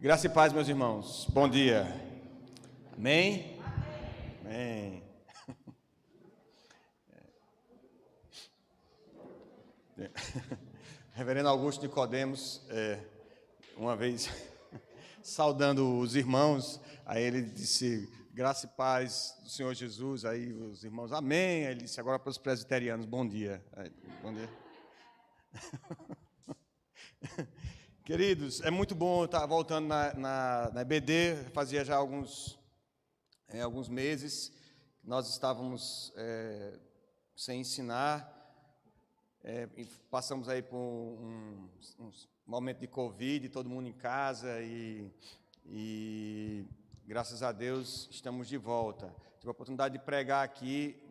Graça e paz, meus irmãos. Bom dia. Amém? Amém. Reverendo Augusto Nicodemos, uma vez saudando os irmãos, aí ele disse, graça e paz do Senhor Jesus, aí os irmãos, amém. Aí ele disse, agora para os presbiterianos, bom dia. Aí, bom dia. Queridos, é muito bom estar voltando na EBD, fazia já alguns meses que nós estávamos sem ensinar, e passamos aí por um momento de Covid, todo mundo em casa, e graças a Deus estamos de volta. Tive a oportunidade de pregar aqui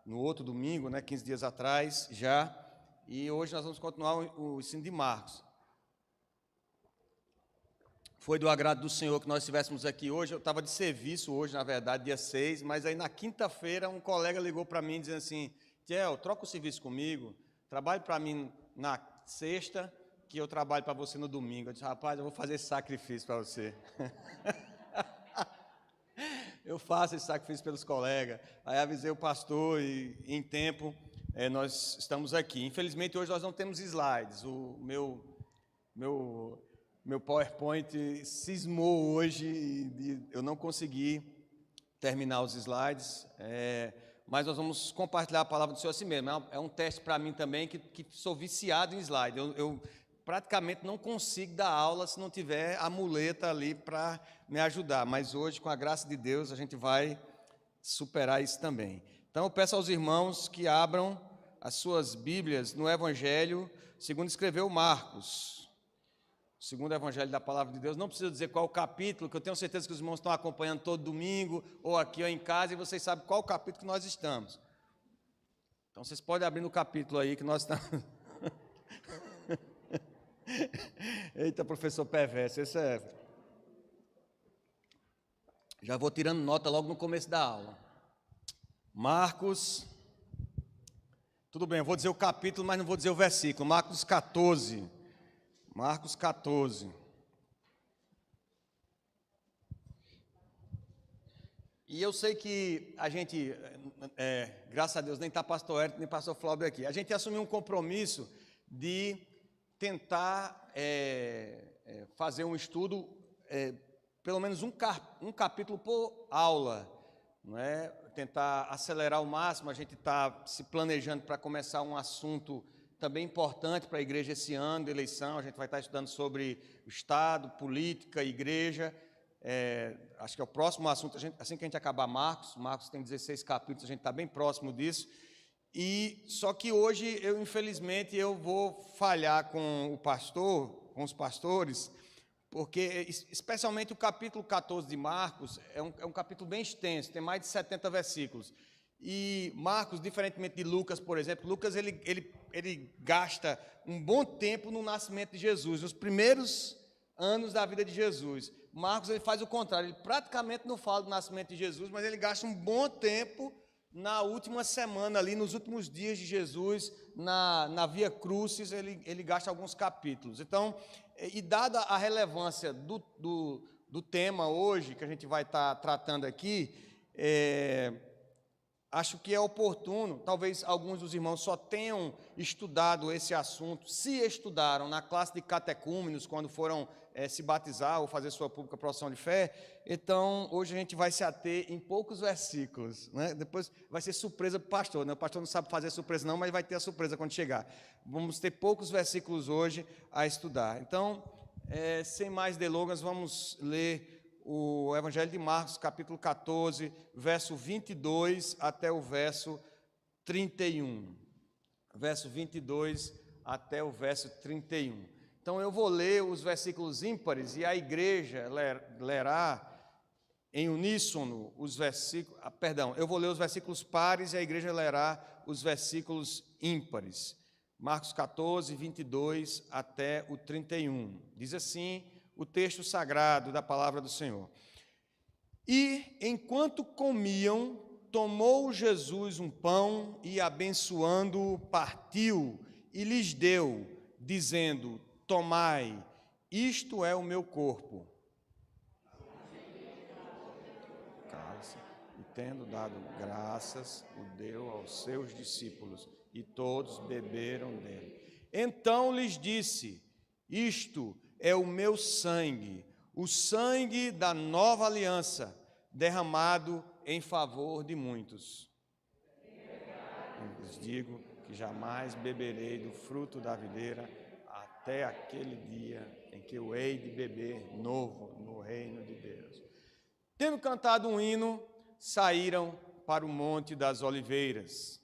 no outro domingo, 15 dias atrás já, e hoje nós vamos continuar o ensino de Marcos. Foi do agrado do Senhor que nós estivéssemos aqui hoje. Eu estava de serviço hoje, na verdade, dia 6, mas aí na quinta-feira um colega ligou para mim dizendo assim, Tiel, troca o serviço comigo, trabalhe para mim na sexta, que eu trabalho para você no domingo. Eu disse, rapaz, eu vou fazer esse sacrifício para você. Eu faço esse sacrifício pelos colegas. Aí avisei o pastor e em tempo nós estamos aqui. Infelizmente hoje nós não temos slides. O meu PowerPoint cismou hoje e eu não consegui terminar os slides, mas nós vamos compartilhar a palavra do Senhor assim mesmo. É um teste para mim também, que sou viciado em slide. Eu praticamente não consigo dar aula se não tiver a muleta ali para me ajudar, mas hoje, com a graça de Deus, a gente vai superar isso também. Então, eu peço aos irmãos que abram as suas Bíblias no Evangelho, segundo escreveu Marcos. Segundo o Evangelho da Palavra de Deus, não preciso dizer qual o capítulo, que eu tenho certeza que os irmãos estão acompanhando todo domingo, ou aqui ou em casa, e vocês sabem qual o capítulo que nós estamos. Então, vocês podem abrir no capítulo aí que nós estamos... Eita, professor perverso, esse Já vou tirando nota logo no começo da aula. Marcos... Tudo bem, eu vou dizer o capítulo, mas não vou dizer o versículo. Marcos 14... Marcos 14. E eu sei que a gente, graças a Deus, nem está pastor Hélio, nem pastor Flávio aqui. A gente assumiu um compromisso de tentar fazer um estudo, pelo menos um capítulo por aula, não é? Tentar acelerar ao máximo. A gente está se planejando para começar um assunto também importante para a igreja esse ano de eleição. A gente vai estar estudando sobre o Estado, política, igreja. Acho que é o próximo assunto, assim que a gente acabar Marcos tem 16 capítulos, a gente está bem próximo disso. E só que hoje, infelizmente, eu vou falhar com os pastores, porque especialmente o capítulo 14 de Marcos é um capítulo bem extenso, tem mais de 70 versículos. E Marcos, diferentemente de Lucas, por exemplo, Lucas ele gasta um bom tempo no nascimento de Jesus, nos primeiros anos da vida de Jesus. Marcos ele faz o contrário, ele praticamente não fala do nascimento de Jesus, mas ele gasta um bom tempo na última semana, ali nos últimos dias de Jesus, na Via Crucis, ele gasta alguns capítulos. Então, e dada a relevância do tema hoje, que a gente vai estar tratando aqui, acho que é oportuno, talvez alguns dos irmãos só tenham estudado esse assunto, se estudaram na classe de catecúmenos, quando foram se batizar ou fazer sua pública profissão de fé. Então, hoje a gente vai se ater em poucos versículos, né? Depois vai ser surpresa para o pastor, né? O pastor não sabe fazer surpresa não, mas vai ter a surpresa quando chegar. Vamos ter poucos versículos hoje a estudar. Então, sem mais delongas, vamos ler o Evangelho de Marcos, capítulo 14, verso 22 até o verso 31. Verso 22 até o verso 31. Então, eu vou ler os versículos ímpares e a igreja lerá em uníssono os versículos... eu vou ler os versículos pares e a igreja lerá os versículos ímpares. Marcos 14, 22 até o 31. Diz assim o texto sagrado da palavra do Senhor. E, enquanto comiam, tomou Jesus um pão e, abençoando-o, partiu e lhes deu, dizendo, tomai isto é o meu corpo. Cálice, e tendo dado graças, o deu aos seus discípulos, e todos beberam dele. Então lhes disse: isto é o meu sangue, o sangue da nova aliança, derramado em favor de muitos. Eu lhes digo que jamais beberei do fruto da videira até aquele dia em que eu hei de beber novo no reino de Deus. Tendo cantado um hino, saíram para o Monte das Oliveiras.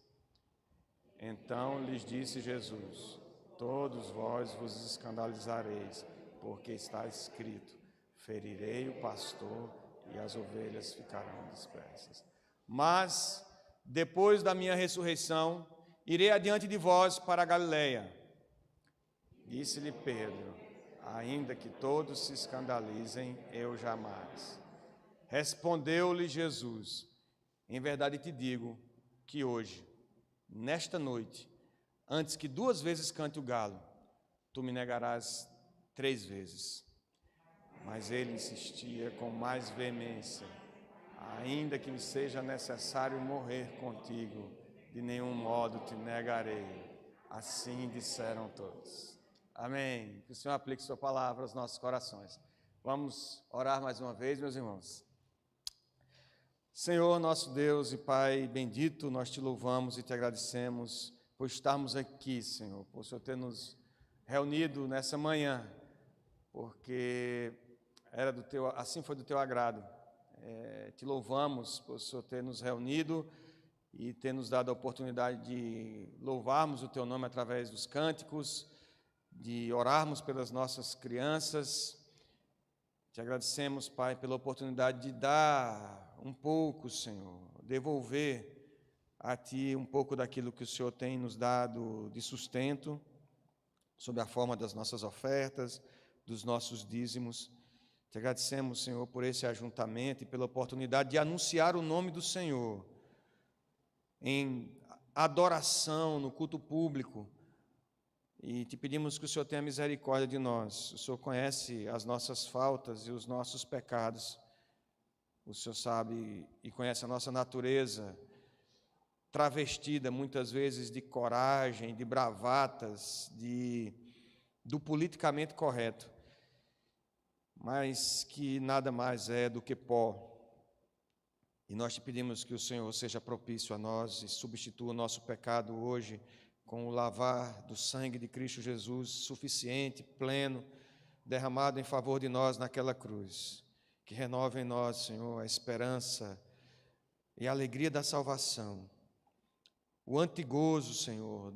Então lhes disse Jesus: todos vós vos escandalizareis, porque está escrito: ferirei o pastor e as ovelhas ficarão dispersas. Mas, depois da minha ressurreição, irei adiante de vós para a Galileia. Disse-lhe Pedro: ainda que todos se escandalizem, eu jamais. Respondeu-lhe Jesus: em verdade te digo que hoje, nesta noite, antes que 2 vezes cante o galo, tu me negarás 3 vezes. Mas ele insistia com mais veemência: ainda que me seja necessário morrer contigo, de nenhum modo te negarei. Assim disseram todos. Amém. Que o Senhor aplique sua palavra aos nossos corações. Vamos orar mais uma vez, meus irmãos. Senhor, nosso Deus e Pai bendito, nós te louvamos e te agradecemos por estarmos aqui, Senhor, por o Senhor ter nos reunido nessa manhã, porque assim foi do teu agrado. Te louvamos por o Senhor ter nos reunido e ter nos dado a oportunidade de louvarmos o teu nome através dos cânticos, de orarmos pelas nossas crianças. Te agradecemos, Pai, pela oportunidade de dar um pouco, Senhor, devolver a Ti um pouco daquilo que o Senhor tem nos dado de sustento, sob a forma das nossas ofertas, dos nossos dízimos. Te agradecemos, Senhor, por esse ajuntamento e pela oportunidade de anunciar o nome do Senhor em adoração no culto público. E te pedimos que o Senhor tenha misericórdia de nós. O Senhor conhece as nossas faltas e os nossos pecados. O Senhor sabe e conhece a nossa natureza, travestida muitas vezes de coragem, de bravatas, do politicamente correto, mas que nada mais é do que pó. E nós te pedimos que o Senhor seja propício a nós e substitua o nosso pecado hoje com o lavar do sangue de Cristo Jesus, suficiente, pleno, derramado em favor de nós naquela cruz. Que renove em nós, Senhor, a esperança e a alegria da salvação, o antigozo, Senhor,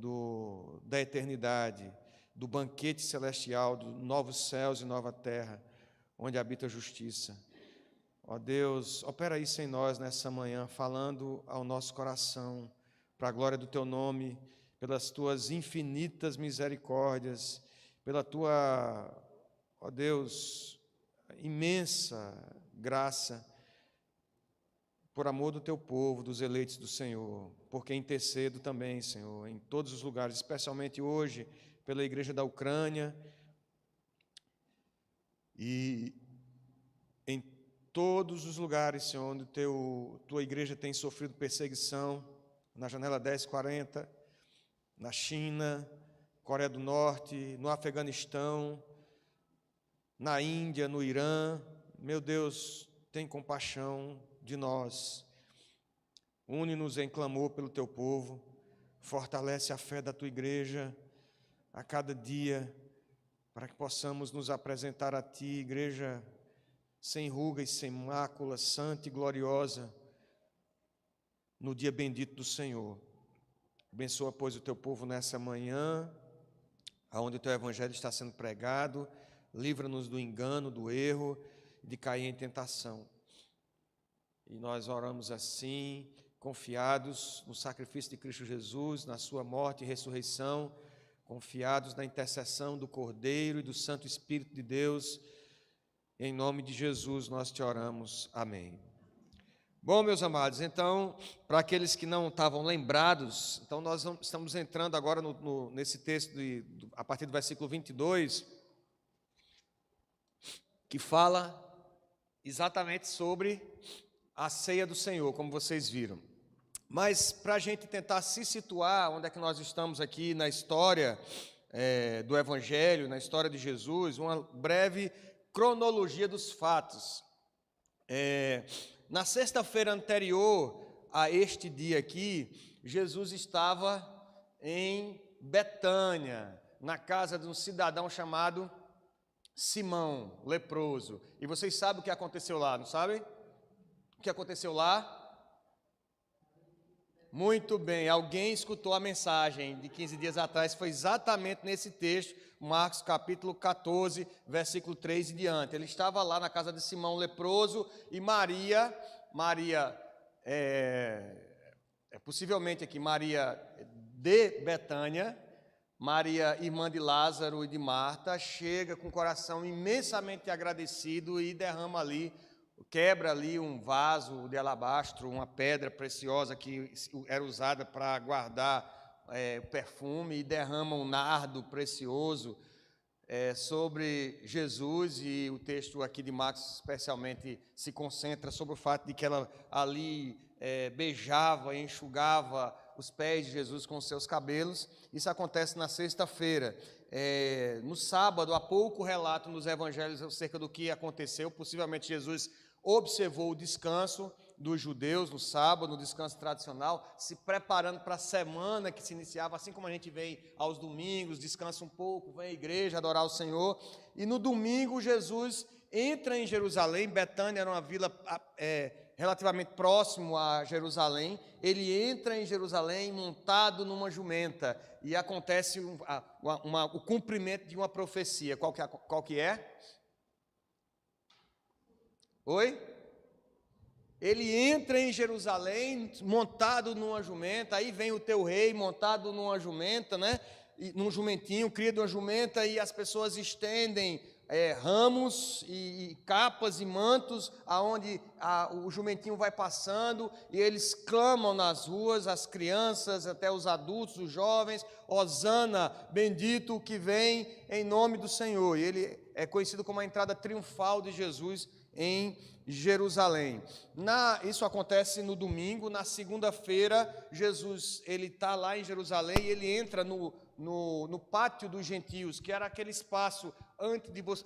da eternidade, do banquete celestial, dos novos céus e nova terra, onde habita a justiça. Ó Deus, opera isso em nós nessa manhã, falando ao nosso coração, para a glória do Teu nome, pelas Tuas infinitas misericórdias, pela Tua, ó Deus, imensa graça, por amor do Teu povo, dos eleitos do Senhor, porque intercedo também, Senhor, em todos os lugares, especialmente hoje, pela igreja da Ucrânia e em todos os lugares, Senhor, onde Tua igreja tem sofrido perseguição, na Janela 1040, na China, Coreia do Norte, no Afeganistão, na Índia, no Irã. Meu Deus, tem compaixão de nós. Une-nos em clamor pelo Teu povo, fortalece a fé da Tua igreja a cada dia, para que possamos nos apresentar a Ti, igreja sem ruga e sem mácula, santa e gloriosa, no dia bendito do Senhor. Abençoa, pois, o Teu povo nessa manhã, aonde o Teu Evangelho está sendo pregado. Livra-nos do engano, do erro, de cair em tentação. E nós oramos assim, confiados no sacrifício de Cristo Jesus, na sua morte e ressurreição, confiados na intercessão do Cordeiro e do Santo Espírito de Deus. Em nome de Jesus nós te oramos. Amém. Bom, meus amados, então, para aqueles que não estavam lembrados, então nós estamos entrando agora nesse texto, a partir do versículo 22, que fala exatamente sobre a ceia do Senhor, como vocês viram. Mas para a gente tentar se situar, onde é que nós estamos aqui na história do Evangelho, na história de Jesus, uma breve cronologia dos fatos. Na sexta-feira anterior a este dia aqui, Jesus estava em Betânia, na casa de um cidadão chamado Simão, leproso. E vocês sabem o que aconteceu lá, não sabem? O que aconteceu lá? Muito bem, alguém escutou a mensagem de 15 dias atrás, foi exatamente nesse texto, Marcos capítulo 14, versículo 3 e diante. Ele estava lá na casa de Simão leproso e Maria, possivelmente aqui, Maria de Betânia, Maria, irmã de Lázaro e de Marta, chega com o coração imensamente agradecido e derrama ali, quebra ali um vaso de alabastro, uma pedra preciosa que era usada para guardar o perfume, e derrama um nardo precioso sobre Jesus. E o texto aqui de Marcos especialmente se concentra sobre o fato de que ela ali beijava, enxugava os pés de Jesus com os seus cabelos. Isso acontece na sexta-feira. No sábado, há pouco relato nos evangelhos acerca do que aconteceu. Possivelmente Jesus observou o descanso dos judeus no sábado, no descanso tradicional, se preparando para a semana que se iniciava, assim como a gente vem aos domingos, descansa um pouco, vem à igreja adorar o Senhor. E no domingo Jesus entra em Jerusalém. Betânia era uma vila relativamente próximo a Jerusalém. Ele entra em Jerusalém montado numa jumenta, e acontece o cumprimento de uma profecia. Qual que é? Oi? Ele entra em Jerusalém montado numa jumenta. Aí vem o teu rei montado numa jumenta, né? Num jumentinho, cria de uma jumenta, e as pessoas estendem ramos e capas e mantos aonde o jumentinho vai passando, e eles clamam nas ruas, as crianças, até os adultos, os jovens: Hosana, bendito o que vem em nome do Senhor. E ele é conhecido como a entrada triunfal de Jesus em Jerusalém. Isso acontece no domingo. Na segunda-feira, Jesus está lá em Jerusalém, e ele entra no pátio dos gentios, que era aquele espaço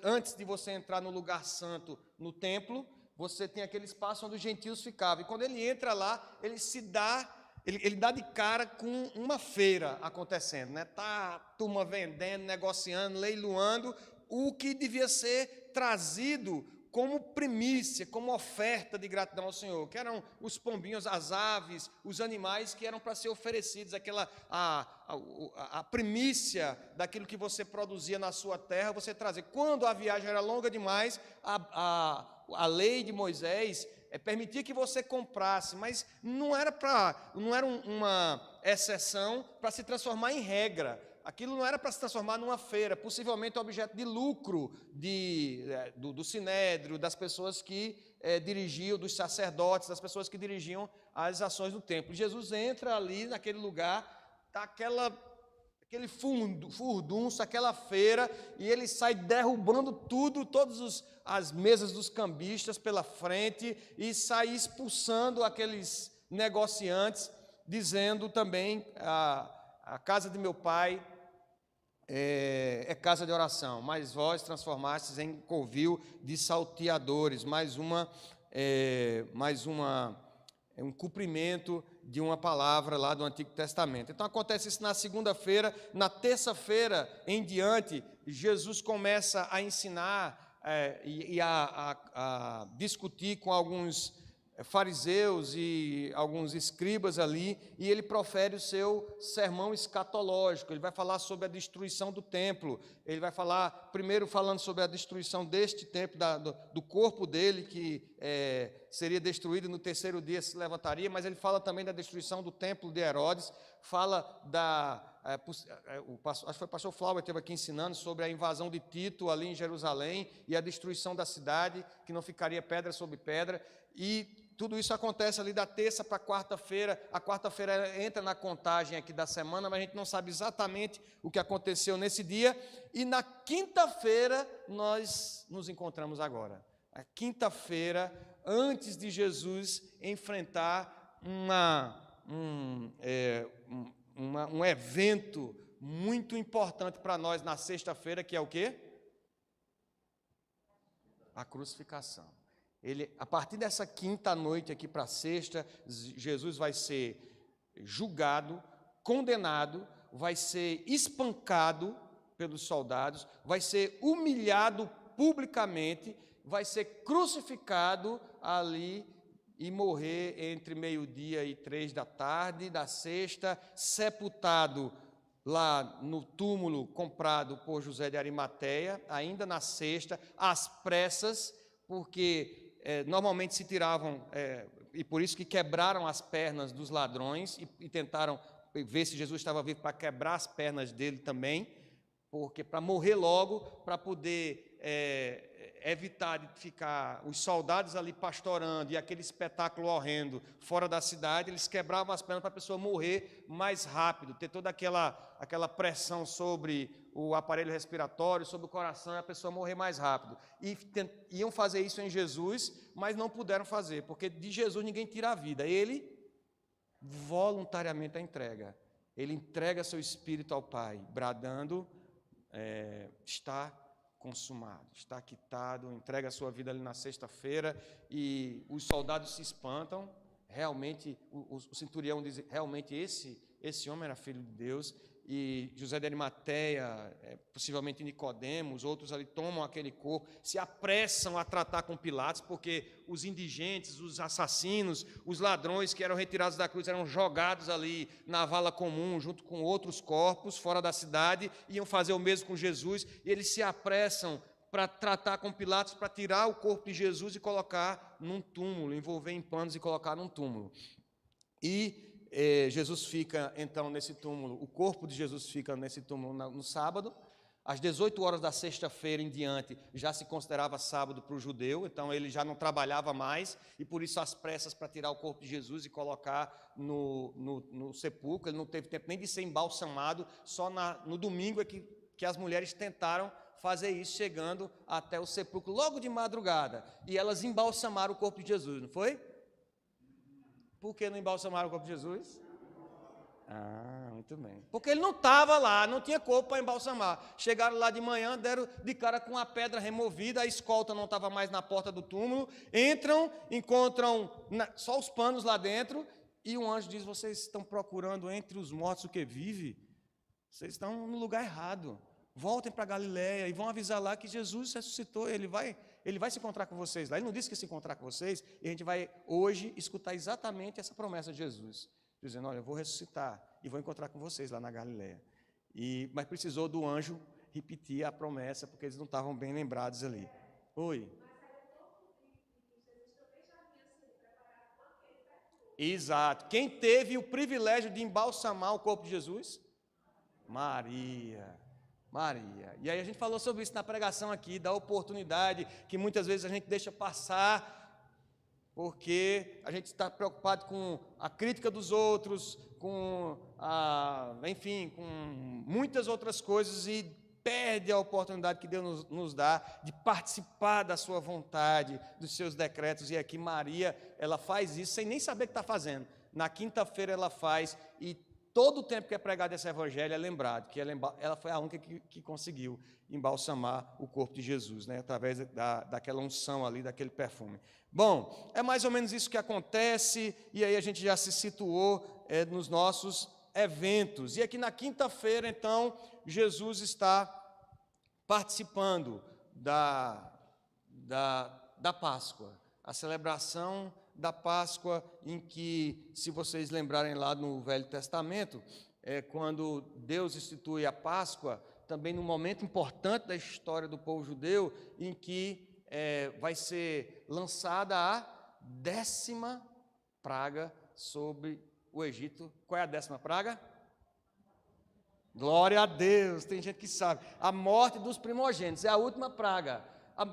antes de você entrar no lugar santo, no templo. Você tem aquele espaço onde os gentios ficavam, e quando ele entra lá, ele dá de cara com uma feira acontecendo, né? Tá a turma vendendo, negociando, leiloando o que devia ser trazido como primícia, como oferta de gratidão ao Senhor, que eram os pombinhos, as aves, os animais que eram para ser oferecidos, a primícia daquilo que você produzia na sua terra, você trazer. Quando a viagem era longa demais, a lei de Moisés permitia que você comprasse, mas não era uma exceção para se transformar em regra. Aquilo não era para se transformar numa feira, possivelmente objeto de lucro do sinédrio, das pessoas que dirigiam, dos sacerdotes, das pessoas que dirigiam as ações do templo. Jesus entra ali naquele lugar, tá aquele furdunço, aquela feira, e ele sai derrubando todas as mesas dos cambistas pela frente, e sai expulsando aqueles negociantes, dizendo também: a casa de meu pai é casa de oração, mas vós transformastes em covil de salteadores. Um cumprimento de uma palavra lá do Antigo Testamento. Então acontece isso na segunda-feira. Na terça-feira em diante, Jesus começa a ensinar e a discutir com alguns fariseus e alguns escribas ali, e ele profere o seu sermão escatológico. Ele vai falar sobre a destruição do templo. Ele vai falar, primeiro falando sobre a destruição deste templo, do corpo dele, que seria destruído, no terceiro dia se levantaria, mas ele fala também da destruição do templo de Herodes, fala acho que foi o pastor Flávio que esteve aqui ensinando sobre a invasão de Tito ali em Jerusalém, e a destruição da cidade, que não ficaria pedra sobre pedra. E tudo isso acontece ali da terça para a quarta-feira. A quarta-feira entra na contagem aqui da semana, mas a gente não sabe exatamente o que aconteceu nesse dia. E na quinta-feira nós nos encontramos agora. A quinta-feira, antes de Jesus enfrentar um evento muito importante para nós na sexta-feira, que é o quê? A crucificação. A partir dessa quinta noite aqui para a sexta, Jesus vai ser julgado, condenado, vai ser espancado pelos soldados, vai ser humilhado publicamente, vai ser crucificado ali e morrer entre meio-dia e 3 da tarde da sexta, sepultado lá no túmulo comprado por José de Arimateia, ainda na sexta, às pressas, porque normalmente se tiravam, e por isso que quebraram as pernas dos ladrões e tentaram ver se Jesus estava vivo para quebrar as pernas dele também, porque para morrer logo, para poder evitar de ficar os soldados ali pastorando e aquele espetáculo horrendo fora da cidade, eles quebravam as pernas para a pessoa morrer mais rápido, ter toda aquela pressão sobre o aparelho respiratório, sobre o coração, e a pessoa morrer mais rápido. E iam fazer isso em Jesus, mas não puderam fazer, porque de Jesus ninguém tira a vida. Ele voluntariamente a entrega. Ele entrega seu espírito ao Pai, bradando, está consumado, está quitado, entrega a sua vida ali na sexta-feira, e os soldados se espantam. Realmente, o centurião diz, realmente esse homem era filho de Deus. E José de Arimateia, possivelmente Nicodemos, outros ali tomam aquele corpo, se apressam a tratar com Pilatos, porque os indigentes, os assassinos, os ladrões que eram retirados da cruz eram jogados ali na vala comum, junto com outros corpos, fora da cidade, iam fazer o mesmo com Jesus, e eles se apressam para tratar com Pilatos, para tirar o corpo de Jesus e colocar num túmulo, envolver em panos e colocar num túmulo. E Jesus fica, então, nesse túmulo, o corpo de Jesus fica nesse túmulo no sábado. Às 18 horas da sexta-feira em diante, já se considerava sábado para o judeu, então ele já não trabalhava mais, e por isso as pressas para tirar o corpo de Jesus e colocar no sepulcro. Ele não teve tempo nem de ser embalsamado, só no domingo é que as mulheres tentaram fazer isso, chegando até o sepulcro logo de madrugada, e elas embalsamaram o corpo de Jesus, não foi? Por que não embalsamaram o corpo de Jesus? Muito bem. Porque ele não estava lá, não tinha corpo para embalsamar. Chegaram lá de manhã, deram de cara com a pedra removida, a escolta não estava mais na porta do túmulo, entram, encontram só os panos lá dentro, e um anjo diz, vocês estão procurando entre os mortos o que vive? Vocês estão no lugar errado. Voltem para Galiléia e vão avisar lá que Jesus ressuscitou, ele vai se encontrar com vocês lá. Ele não disse que ia se encontrar com vocês, e a gente vai hoje escutar exatamente essa promessa de Jesus, dizendo, olha, eu vou ressuscitar e vou encontrar com vocês lá na Galiléia. Mas precisou do anjo repetir a promessa, porque eles não estavam bem lembrados ali. Oi. Exato. Quem teve o privilégio de embalsamar o corpo de Jesus? Maria. E aí a gente falou sobre isso na pregação aqui, da oportunidade que muitas vezes a gente deixa passar, porque a gente está preocupado com a crítica dos outros, com com muitas outras coisas, e perde a oportunidade que Deus nos dá de participar da sua vontade, dos seus decretos. E aqui Maria, ela faz isso sem nem saber o que está fazendo. Na quinta-feira ela faz, e todo o tempo que é pregado esse evangelho é lembrado que ela foi a única que conseguiu embalsamar o corpo de Jesus, né, através daquela unção ali, daquele perfume. Bom, é mais ou menos isso que acontece, e aí a gente já se situou nos nossos eventos. E aqui na quinta-feira, então, Jesus está participando da Páscoa, a celebração da Páscoa, em que, se vocês lembrarem lá no Velho Testamento, quando Deus institui a Páscoa, também num momento importante da história do povo judeu, em que vai ser lançada a 10ª praga sobre o Egito. Qual é a 10ª praga? Glória a Deus, tem gente que sabe. A morte dos primogênitos é a última praga.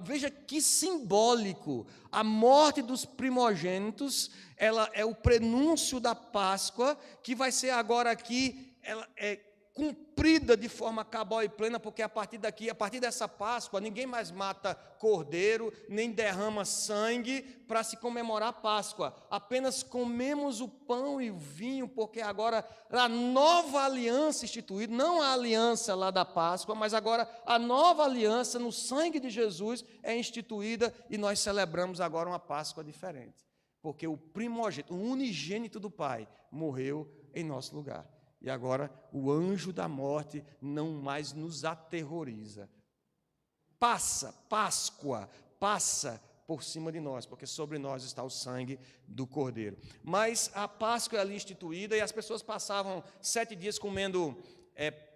Veja que simbólico. A morte dos primogênitos, ela é o prenúncio da Páscoa, que vai ser agora aqui, ela é cumprida de forma cabal e plena, porque a partir daqui, a partir dessa Páscoa, ninguém mais mata cordeiro, nem derrama sangue para se comemorar a Páscoa. Apenas comemos o pão e o vinho, porque agora a nova aliança instituída, não a aliança lá da Páscoa, mas agora a nova aliança no sangue de Jesus é instituída e nós celebramos agora uma Páscoa diferente. Porque o primogênito, o unigênito do Pai, morreu em nosso lugar. E agora o anjo da morte não mais nos aterroriza. Páscoa, passa por cima de nós, porque sobre nós está o sangue do Cordeiro. Mas a Páscoa é ali instituída e as pessoas passavam 7 dias comendo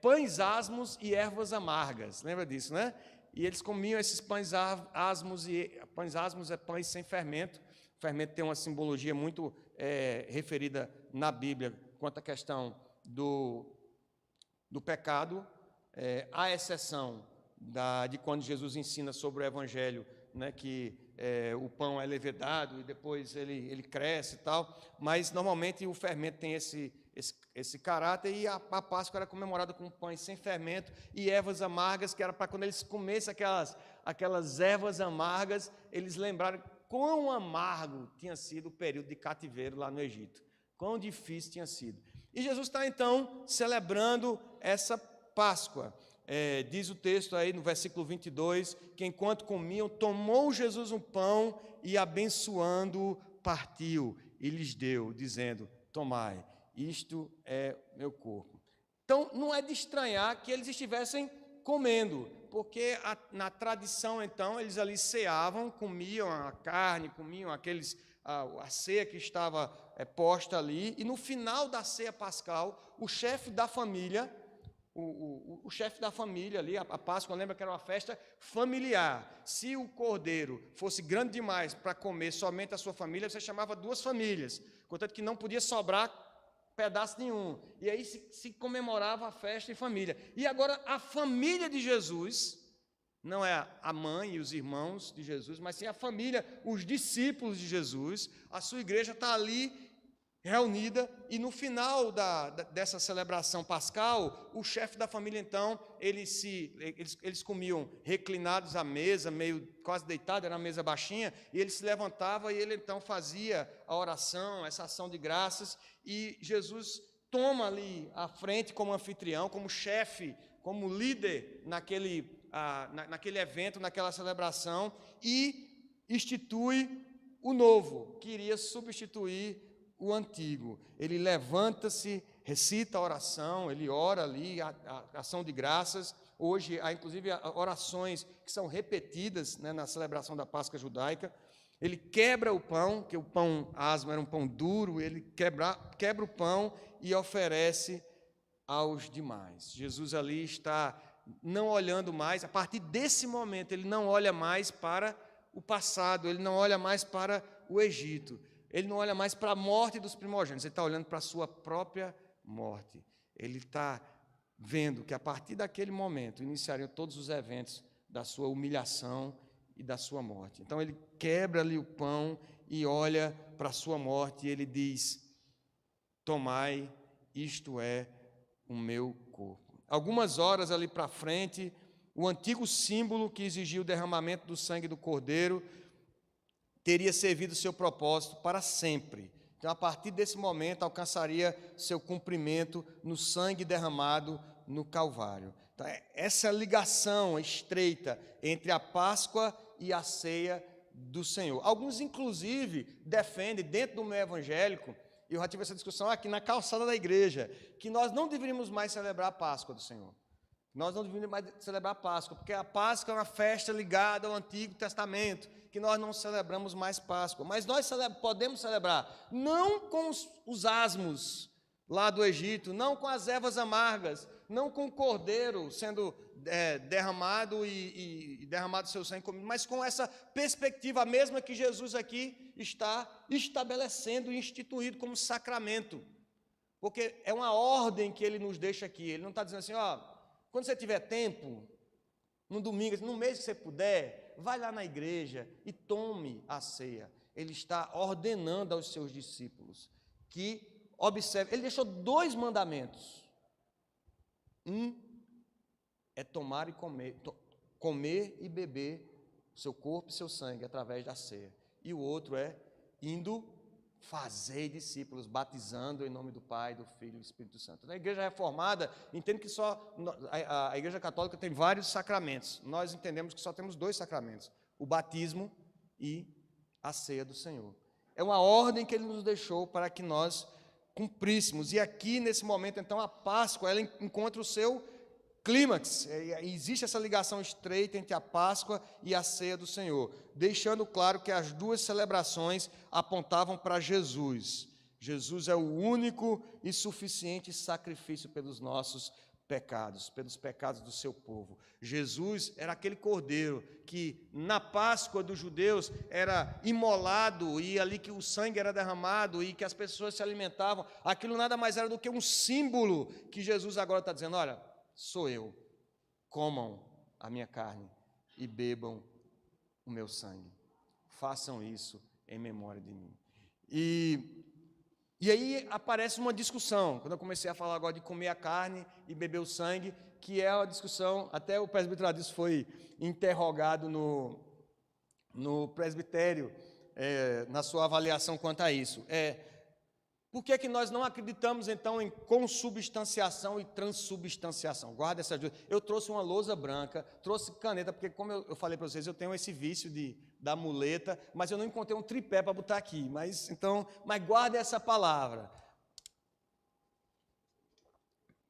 pães asmos e ervas amargas. Lembra disso, né? E eles comiam esses pães asmos, e pães asmos é pães sem fermento. O fermento tem uma simbologia muito referida na Bíblia quanto à questão do pecado, à exceção de quando Jesus ensina sobre o Evangelho, né, que o pão é levedado e depois ele cresce e tal, mas normalmente o fermento tem esse caráter, e a Páscoa era comemorada com pães sem fermento e ervas amargas, que era para quando eles comessem aquelas ervas amargas, eles lembraram quão amargo tinha sido o período de cativeiro lá no Egito, quão difícil tinha sido. E Jesus está, então, celebrando essa Páscoa. Diz o texto aí, no versículo 22, que enquanto comiam, tomou Jesus um pão e, abençoando-o, partiu e lhes deu, dizendo: tomai, isto é meu corpo. Então, não é de estranhar que eles estivessem comendo, porque na tradição, então, eles ali ceavam, comiam a carne, comiam a ceia que estava posta ali, e no final da ceia pascal, o chefe da família, o chefe da família ali, a Páscoa, lembra que era uma festa familiar. Se o cordeiro fosse grande demais para comer somente a sua família, você chamava 2 famílias, contanto que não podia sobrar pedaço nenhum. E aí se comemorava a festa em família. E agora a família de Jesus, não é a mãe e os irmãos de Jesus, mas sim a família, os discípulos de Jesus, a sua igreja está ali reunida, e no final dessa celebração pascal, o chefe da família, então, eles comiam reclinados à mesa, meio quase deitado, era uma mesa baixinha, e ele se levantava e ele então fazia a oração, essa ação de graças, e Jesus toma ali à frente como anfitrião, como chefe, como líder naquele evento, naquela celebração, e institui o novo, que iria substituir o antigo. Ele levanta-se, recita a oração, ele ora ali, a ação de graças. Hoje há inclusive orações que são repetidas, né, na celebração da Páscoa judaica. Ele quebra o pão, que o pão asmo era um pão duro, ele quebra o pão e oferece aos demais. Jesus ali está não olhando mais, a partir desse momento ele não olha mais para o passado, ele não olha mais para o Egito, ele não olha mais para a morte dos primogênitos, ele está olhando para a sua própria morte. Ele está vendo que a partir daquele momento iniciariam todos os eventos da sua humilhação e da sua morte. Então ele quebra ali o pão e olha para a sua morte e ele diz: tomai, isto é o meu corpo. Algumas horas ali para frente, o antigo símbolo que exigia o derramamento do sangue do Cordeiro teria servido seu propósito para sempre. Então, a partir desse momento, alcançaria seu cumprimento no sangue derramado no Calvário. Então, essa ligação estreita entre a Páscoa e a ceia do Senhor. Alguns, inclusive, defendem, dentro do meio evangélico, e eu já tive essa discussão aqui na calçada da igreja, que nós não deveríamos mais celebrar a Páscoa do Senhor. Nós não deveríamos mais celebrar a Páscoa, porque a Páscoa é uma festa ligada ao Antigo Testamento, que nós não celebramos mais Páscoa. Mas nós podemos celebrar, não com os asmos lá do Egito, não com as ervas amargas, não com o cordeiro sendo derramado e derramado seu sangue comido, mas com essa perspectiva mesma que Jesus aqui está estabelecendo e instituído como sacramento. Porque é uma ordem que ele nos deixa aqui. Ele não está dizendo assim, ó, quando você tiver tempo, no domingo, no mês que você puder, vai lá na igreja e tome a ceia. Ele está ordenando aos seus discípulos que observe. Ele deixou 2 mandamentos. Um é tomar e comer e beber seu corpo e seu sangue através da ceia. E o outro é indo fazer discípulos, batizando em nome do Pai, do Filho e do Espírito Santo. Na igreja reformada, entende que só a igreja católica tem vários sacramentos. Nós entendemos que só temos 2 sacramentos: o batismo e a ceia do Senhor. É uma ordem que ele nos deixou para que nós cumpríssemos. E aqui, nesse momento, então, a Páscoa, ela encontra o seu clímax. Existe essa ligação estreita entre a Páscoa e a ceia do Senhor, deixando claro que as 2 celebrações apontavam para Jesus. Jesus é o único e suficiente sacrifício pelos nossos pecados, pelos pecados do seu povo. Jesus era aquele cordeiro que na Páscoa dos judeus era imolado, e ali que o sangue era derramado e que as pessoas se alimentavam. Aquilo nada mais era do que um símbolo que Jesus agora está dizendo: olha, sou eu, comam a minha carne e bebam o meu sangue. Façam isso em memória de mim. E aí aparece uma discussão, quando eu comecei a falar agora de comer a carne e beber o sangue, que é uma discussão, até o presbítero Adilson foi interrogado no presbitério, na sua avaliação quanto a isso. Por que é que nós não acreditamos, então, em consubstanciação e transubstanciação? Guarda essas duas. Eu trouxe uma lousa branca, trouxe caneta, porque, como eu falei para vocês, eu tenho esse vício da muleta, mas eu não encontrei um tripé para botar aqui. Mas guarda essa palavra.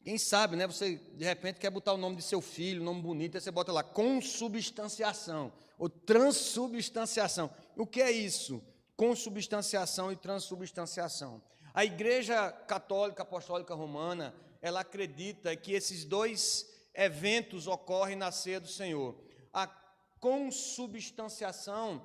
Quem sabe, né? Você, de repente, quer botar o nome de seu filho, nome bonito, aí você bota lá, consubstanciação, ou transubstanciação. O que é isso? Consubstanciação e transubstanciação. A Igreja Católica Apostólica Romana, ela acredita que esses 2 eventos ocorrem na ceia do Senhor. A consubstanciação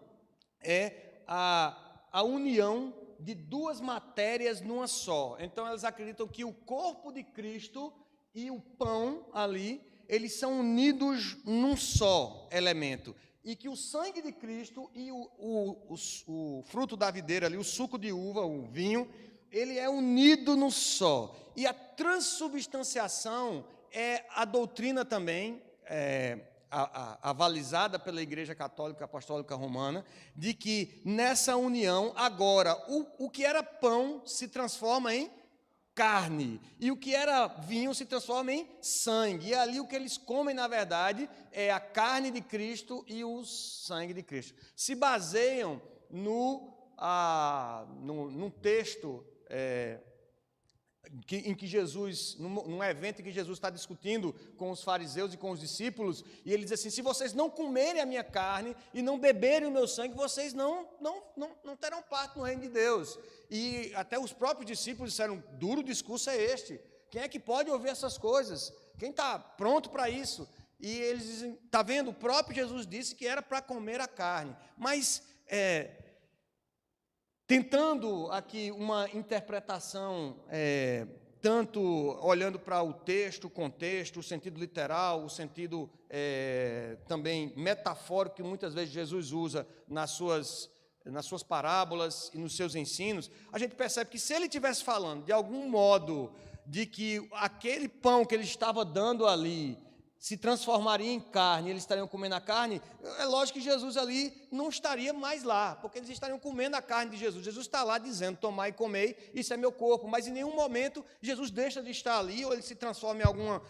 é a união de 2 matérias numa só. Então, elas acreditam que o corpo de Cristo e o pão ali, eles são unidos num só elemento. E que o sangue de Cristo e o fruto da videira ali, o suco de uva, o vinho, ele é unido no só. E a transubstanciação é a doutrina também, avalizada pela Igreja Católica Apostólica Romana, de que nessa união, agora, o que era pão se transforma em carne, e o que era vinho se transforma em sangue. E ali o que eles comem, na verdade, é a carne de Cristo e o sangue de Cristo. Se baseiam num texto em que Jesus, num evento em que Jesus está discutindo com os fariseus e com os discípulos, e ele diz assim: se vocês não comerem a minha carne e não beberem o meu sangue, vocês não terão parte no reino de Deus. E até os próprios discípulos disseram: duro discurso é este? Quem é que pode ouvir essas coisas? Quem está pronto para isso? E eles dizem: está vendo? O próprio Jesus disse que era para comer a carne. Mas tentando aqui uma interpretação, tanto olhando para o texto, o contexto, o sentido literal, o sentido também metafórico que muitas vezes Jesus usa nas suas parábolas e nos seus ensinos, a gente percebe que se ele estivesse falando de algum modo de que aquele pão que ele estava dando ali se transformaria em carne, eles estariam comendo a carne, é lógico que Jesus ali não estaria mais lá, porque eles estariam comendo a carne de Jesus. Jesus está lá dizendo: tomai e comei, isso é meu corpo, mas em nenhum momento Jesus deixa de estar ali, ou ele se transforma em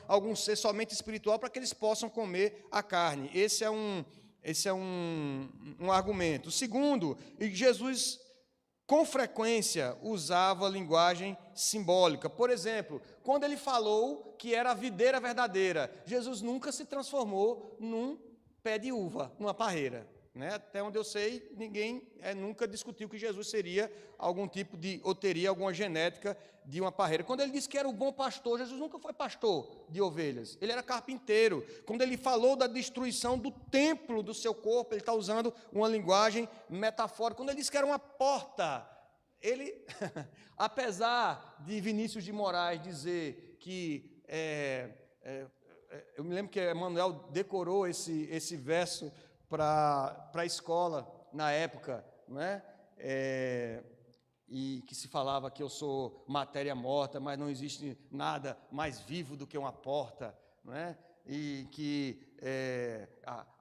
algum ser somente espiritual para que eles possam comer a carne. Esse é um argumento. Segundo, Jesus com frequência usava linguagem simbólica. Por exemplo, quando ele falou que era a videira verdadeira, Jesus nunca se transformou num pé de uva, numa parreira. Até onde eu sei, ninguém nunca discutiu que Jesus seria algum tipo ou teria alguma genética de uma parreira. Quando ele disse que era o bom pastor, Jesus nunca foi pastor de ovelhas, ele era carpinteiro. Quando ele falou da destruição do templo do seu corpo, ele está usando uma linguagem metafórica. Quando ele disse que era uma porta, ele, apesar de Vinícius de Moraes dizer que, eu me lembro que Emmanuel decorou esse verso para a escola na época, não é? E que se falava que eu sou matéria morta, mas não existe nada mais vivo do que uma porta, não é? E que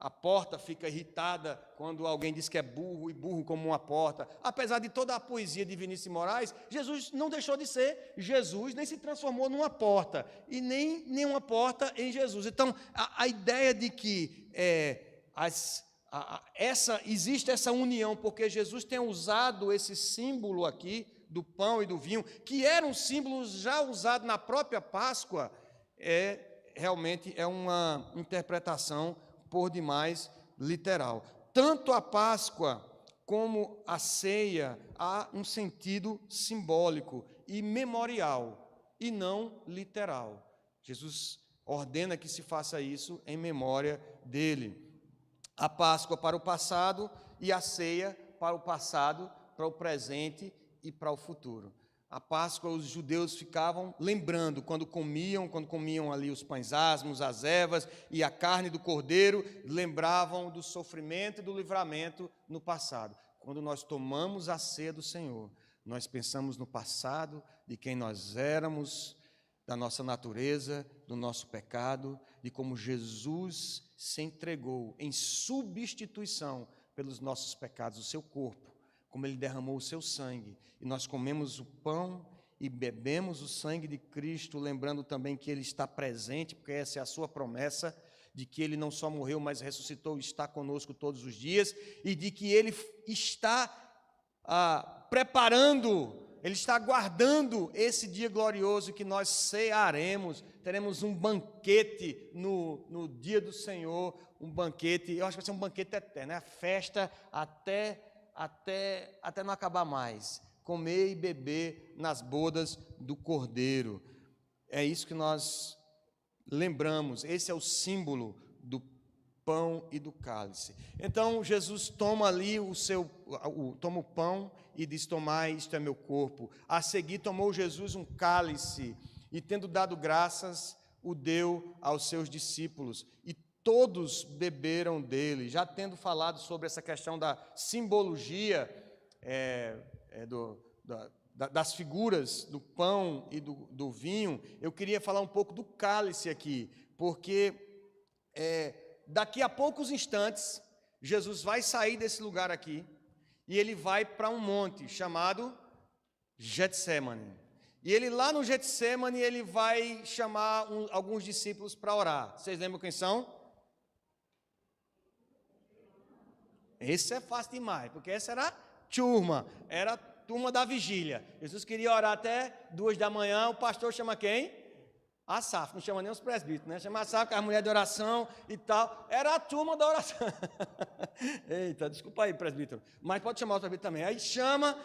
a porta fica irritada quando alguém diz que é burro, e burro como uma porta. Apesar de toda a poesia de Vinícius de Moraes, Jesus não deixou de ser Jesus, nem se transformou numa porta, e nem nenhuma porta em Jesus. Então, a ideia de que existe essa união, porque Jesus tem usado esse símbolo aqui, do pão e do vinho, que eram símbolos já usados na própria Páscoa, realmente é uma interpretação por demais literal. Tanto a Páscoa como a ceia há um sentido simbólico e memorial, e não literal. Jesus ordena que se faça isso em memória dele. A Páscoa para o passado e a ceia para o passado, para o presente e para o futuro. A Páscoa, os judeus ficavam lembrando, quando comiam ali os pães asmos, as ervas e a carne do cordeiro, lembravam do sofrimento e do livramento no passado. Quando nós tomamos a ceia do Senhor, nós pensamos no passado, de quem nós éramos, da nossa natureza, do nosso pecado, de como Jesus se entregou em substituição pelos nossos pecados, o seu corpo, como ele derramou o seu sangue, e nós comemos o pão e bebemos o sangue de Cristo, lembrando também que ele está presente, porque essa é a sua promessa, de que ele não só morreu, mas ressuscitou e está conosco todos os dias, e de que ele está ele está aguardando esse dia glorioso que nós cearemos, teremos um banquete no dia do Senhor, um banquete, eu acho que vai ser um banquete eterno, a festa até não acabar mais, comer e beber nas bodas do Cordeiro. É isso que nós lembramos, esse é o símbolo do pão e do cálice. Então Jesus toma ali toma o pão e diz: tomai, isto é meu corpo. A seguir tomou Jesus um cálice e, tendo dado graças, o deu aos seus discípulos, e todos beberam dele. Já tendo falado sobre essa questão da simbologia das figuras do pão e do vinho, eu queria falar um pouco do cálice aqui, porque daqui a poucos instantes, Jesus vai sair desse lugar aqui, e ele vai para um monte chamado Getsemane. E ele lá no Getsemane, ele vai chamar alguns discípulos para orar. Vocês lembram quem são? Esse é fácil demais, porque essa era a turma da vigília. Jesus queria orar até 2 da manhã, o pastor chama quem? Asaf, não chama nem os presbíteros, né? Chama Asaf, que é a mulher de oração e tal. Era a turma da oração. Eita, desculpa aí, presbítero. Mas pode chamar o presbítero também. Aí chama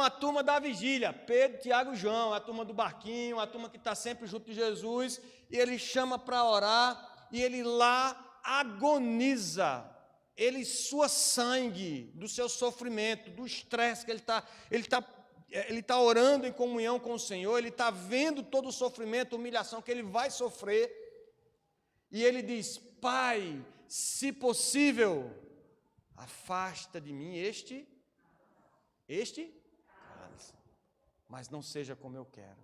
a turma da vigília, Pedro, Tiago e João, a turma do barquinho, a turma que está sempre junto de Jesus, e ele chama para orar, e ele lá agoniza, ele sua sangue do seu sofrimento, do estresse que ele está orando em comunhão com o Senhor, ele está vendo todo o sofrimento, humilhação que ele vai sofrer, e ele diz: Pai, se possível, afasta de mim este cálice, mas não seja como eu quero,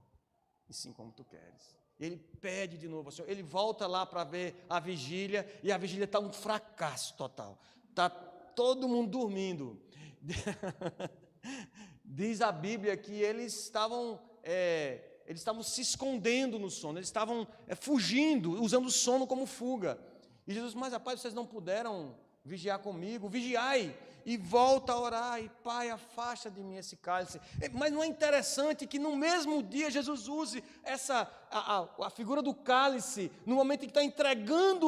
e sim como tu queres. Ele pede de novo ao Senhor, ele volta lá para ver a vigília, e a vigília está um fracasso total, está todo mundo dormindo. Diz a Bíblia que eles estavam se escondendo no sono, eles estavam fugindo, usando o sono como fuga. E Jesus: mas rapaz, vocês não puderam vigiar comigo? Vigiai! E volta a orar, e Pai, afasta de mim esse cálice. Mas não é interessante que no mesmo dia Jesus use a figura do cálice, no momento em que está entregando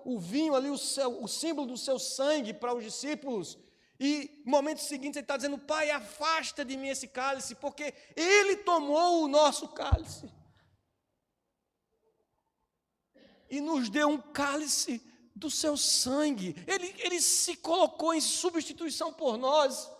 o vinho ali, o símbolo do seu sangue para os discípulos, e no momento seguinte ele está dizendo: Pai, afasta de mim esse cálice, porque ele tomou o nosso cálice e nos deu um cálice do seu sangue. Ele se colocou em substituição por nós.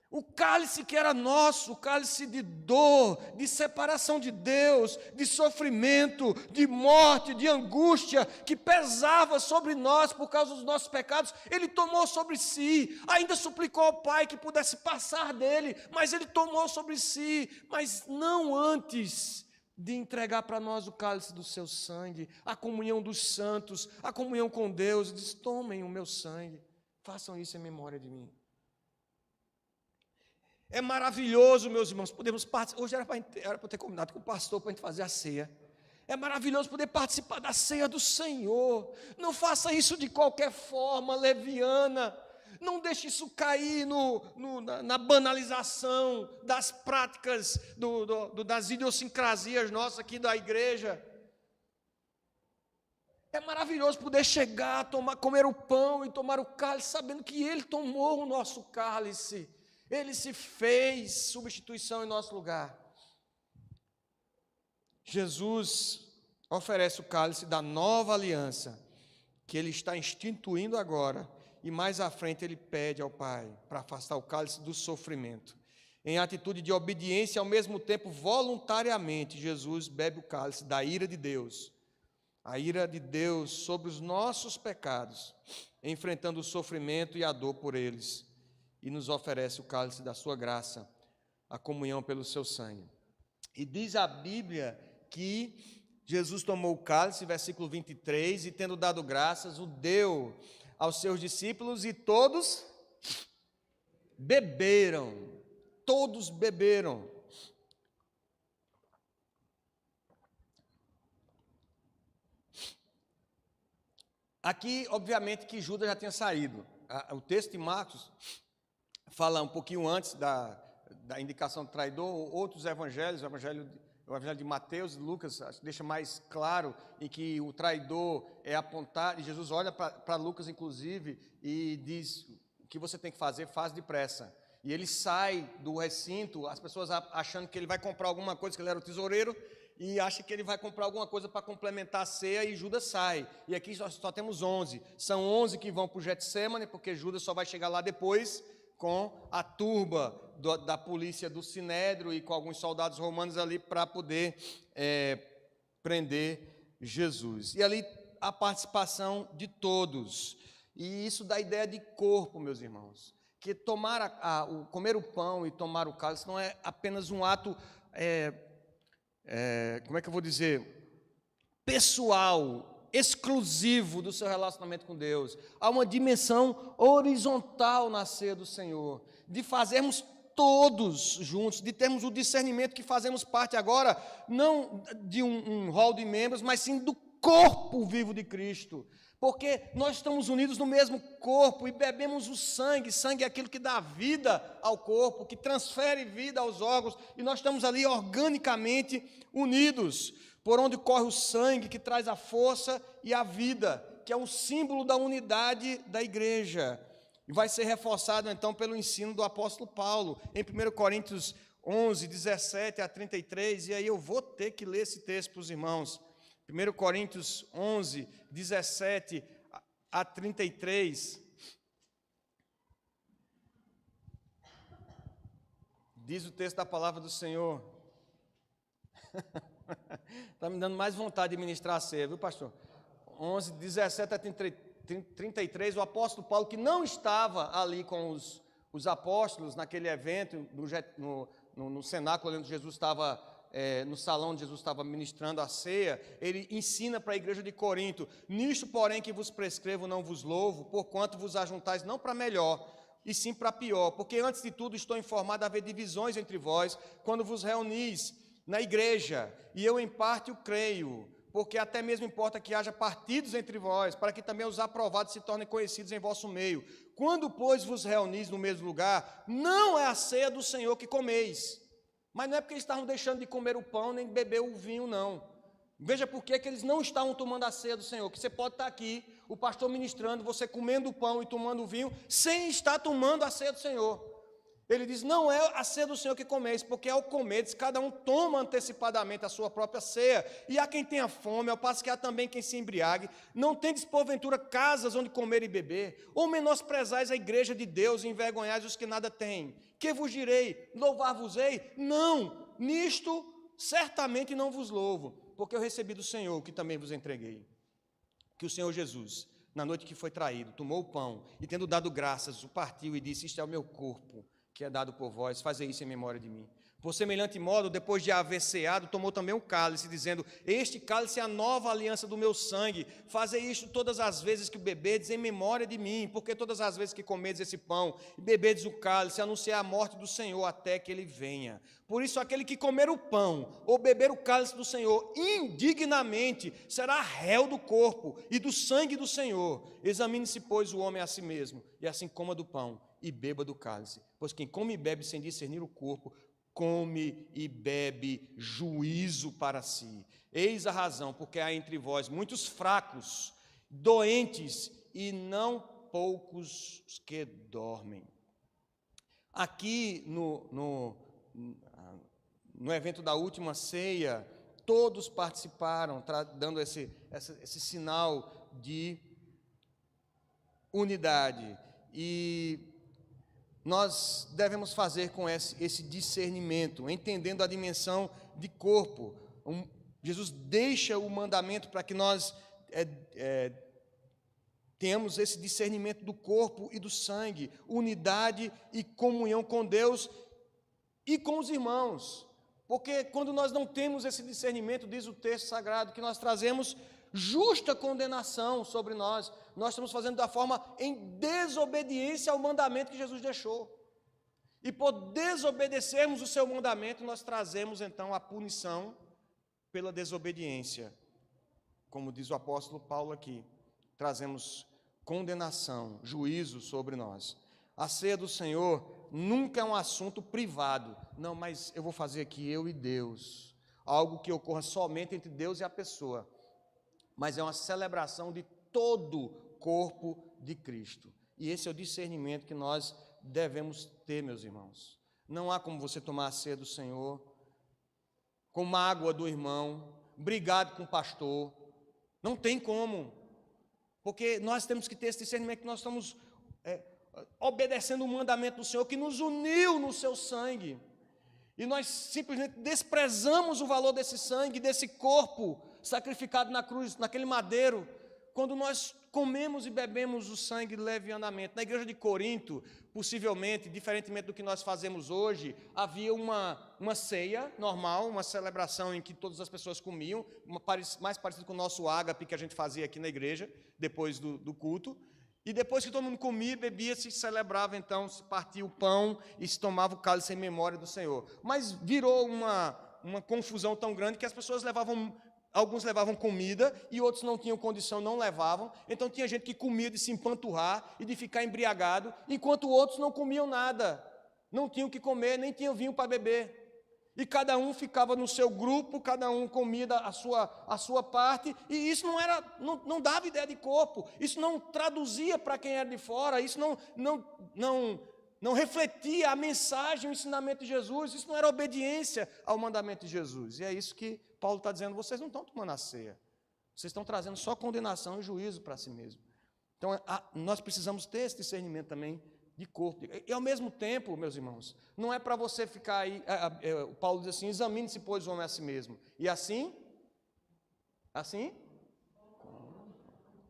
O cálice que era nosso, o cálice de dor, de separação de Deus, de sofrimento, de morte, de angústia, que pesava sobre nós por causa dos nossos pecados, Ele tomou sobre si. Ainda suplicou ao Pai que pudesse passar dele, mas Ele tomou sobre si, mas não antes de entregar para nós o cálice do seu sangue, a comunhão dos santos, a comunhão com Deus. Ele diz: tomem o meu sangue, façam isso em memória de mim. É maravilhoso, meus irmãos, podemos participar. Hoje era para eu ter combinado com o pastor para a gente fazer a ceia. É maravilhoso poder participar da ceia do Senhor. Não faça isso de qualquer forma leviana. Não deixe isso cair na banalização das práticas, das idiosincrasias nossas aqui da igreja. É maravilhoso poder chegar, comer o pão e tomar o cálice, sabendo que Ele tomou o nosso cálice. Ele se fez substituição em nosso lugar. Jesus oferece o cálice da nova aliança, que Ele está instituindo agora, e mais à frente Ele pede ao Pai para afastar o cálice do sofrimento. Em atitude de obediência, ao mesmo tempo voluntariamente, Jesus bebe o cálice da ira de Deus, a ira de Deus sobre os nossos pecados, enfrentando o sofrimento e a dor por eles, e nos oferece o cálice da sua graça, a comunhão pelo seu sangue. E diz a Bíblia que Jesus tomou o cálice, versículo 23, e tendo dado graças, o deu aos seus discípulos, e todos beberam. Todos beberam. Aqui, obviamente, que Judas já tinha saído. O texto de Marcos fala um pouquinho antes da indicação do traidor. Outros evangelhos, o evangelho de Mateus e Lucas, deixa mais claro em que o traidor é apontado, e Jesus olha para Lucas, inclusive, e diz: o que você tem que fazer, faz depressa. E ele sai do recinto, as pessoas achando que ele vai comprar alguma coisa, que ele era o tesoureiro, e acha que ele vai comprar alguma coisa para complementar a ceia, e Judas sai. E aqui só temos 11. São 11 que vão para o Getsêmani, porque Judas só vai chegar lá depois, com a turba da polícia do Sinédrio e com alguns soldados romanos ali para poder prender Jesus. E ali a participação de todos. E isso dá ideia de corpo, meus irmãos. Que comer o pão e tomar o cálice não é apenas um ato, como é que eu vou dizer, pessoal, exclusivo do seu relacionamento com Deus. Há uma dimensão horizontal na ceia do Senhor, de fazermos todos juntos, de termos o discernimento que fazemos parte agora, não de um rol de membros, mas sim do corpo vivo de Cristo, porque nós estamos unidos no mesmo corpo e bebemos o sangue. Sangue é aquilo que dá vida ao corpo, que transfere vida aos órgãos, e nós estamos ali organicamente unidos, por onde corre o sangue que traz a força e a vida, que é um símbolo da unidade da igreja. E vai ser reforçado então pelo ensino do apóstolo Paulo, em 1 Coríntios 11, 17 a 33, e aí eu vou ter que ler esse texto para os irmãos. 1 Coríntios 11, 17 a 33, diz o texto da palavra do Senhor. Está me dando mais vontade de ministrar a ceia, viu, pastor? 11, 17 a 33, o apóstolo Paulo, que não estava ali com os apóstolos naquele evento, no cenáculo onde Jesus estava, no salão onde Jesus estava ministrando a ceia, ele ensina para a igreja de Corinto: nisto, porém, que vos prescrevo, não vos louvo, porquanto vos ajuntais não para melhor, e sim para pior, porque antes de tudo estou informado de haver divisões entre vós, quando vos reunis na igreja, e eu em parte o creio, porque até mesmo importa que haja partidos entre vós, para que também os aprovados se tornem conhecidos em vosso meio. Quando, pois, vos reunis no mesmo lugar, não é a ceia do Senhor que comeis. Mas não é porque eles estavam deixando de comer o pão, nem de beber o vinho, não. Veja por que eles não estavam tomando a ceia do Senhor, que você pode estar aqui, o pastor ministrando, você comendo o pão e tomando o vinho, sem estar tomando a ceia do Senhor. Ele diz, não é a ceia do Senhor que comeis, porque ao comedes, cada um toma antecipadamente a sua própria ceia, e há quem tenha fome, ao passo que há também quem se embriague. Não tendes, porventura, casas onde comer e beber, ou menosprezais a igreja de Deus e envergonhais os que nada têm? Que vos direi? Louvar-vos-ei? Não, nisto certamente não vos louvo, porque eu recebi do Senhor o que também vos entreguei. Que o Senhor Jesus, na noite que foi traído, tomou o pão, e tendo dado graças, o partiu e disse, isto é o meu corpo, que é dado por vós, fazei isso em memória de mim. Por semelhante modo, depois de haver ceado, tomou também um cálice, dizendo, este cálice é a nova aliança do meu sangue, fazei isto todas as vezes que o bebedes em memória de mim, porque todas as vezes que comedes esse pão e bebedes o cálice, anunciar a morte do Senhor até que ele venha. Por isso, aquele que comer o pão ou beber o cálice do Senhor indignamente, será réu do corpo e do sangue do Senhor. Examine-se, pois, o homem a si mesmo, e assim coma do pão e beba do cálice. Pois quem come e bebe sem discernir o corpo, come e bebe juízo para si. Eis a razão, porque há entre vós muitos fracos, doentes e não poucos que dormem. Aqui no evento da última ceia, todos participaram, dando esse sinal de unidade. E nós devemos fazer com esse discernimento, entendendo a dimensão de corpo. Jesus deixa o mandamento para que nós tenhamos esse discernimento do corpo e do sangue, unidade e comunhão com Deus e com os irmãos. Porque quando nós não temos esse discernimento, diz o texto sagrado, que nós trazemos justa condenação sobre nós. Nós estamos fazendo da forma em desobediência ao mandamento que Jesus deixou. E por desobedecermos o seu mandamento, nós trazemos então a punição pela desobediência. Como diz o apóstolo Paulo aqui, trazemos condenação, juízo sobre nós. A ceia do Senhor nunca é um assunto privado. Não, mas eu vou fazer aqui eu e Deus. Algo que ocorra somente entre Deus e a pessoa. Mas é uma celebração de todo o corpo de Cristo. E esse é o discernimento que nós devemos ter, meus irmãos. Não há como você tomar a ceia do Senhor com mágoa do irmão, brigado com o pastor. Não tem como. Porque nós temos que ter esse discernimento que nós estamos obedecendo o mandamento do Senhor que nos uniu no seu sangue. E nós simplesmente desprezamos o valor desse sangue, desse corpo sacrificado na cruz, naquele madeiro, quando nós comemos e bebemos o sangue levianamente. Na igreja de Corinto, possivelmente, diferentemente do que nós fazemos hoje, havia uma ceia normal, uma celebração em que todas as pessoas comiam, mais parecido com o nosso ágape que a gente fazia aqui na igreja, depois do culto. E depois que todo mundo comia, bebia, se celebrava, então, se partia o pão e se tomava o cálice em memória do Senhor. Mas virou uma confusão tão grande que as pessoas alguns levavam comida e outros não tinham condição, não levavam. Então tinha gente que comia de se empanturrar e de ficar embriagado, enquanto outros não comiam nada. Não tinham o que comer, nem tinham vinho para beber. E cada um ficava no seu grupo, cada um comia a sua parte, e isso não dava ideia de corpo, isso não traduzia para quem era de fora, isso não refletia a mensagem, o ensinamento de Jesus, isso não era obediência ao mandamento de Jesus. E é isso que Paulo está dizendo, vocês não estão tomando a ceia, vocês estão trazendo só condenação e juízo para si mesmo. Então, nós precisamos ter esse discernimento também de corpo. E ao mesmo tempo, meus irmãos, não é para você ficar aí, o Paulo diz assim, examine-se, pois, o homem a si mesmo. E assim,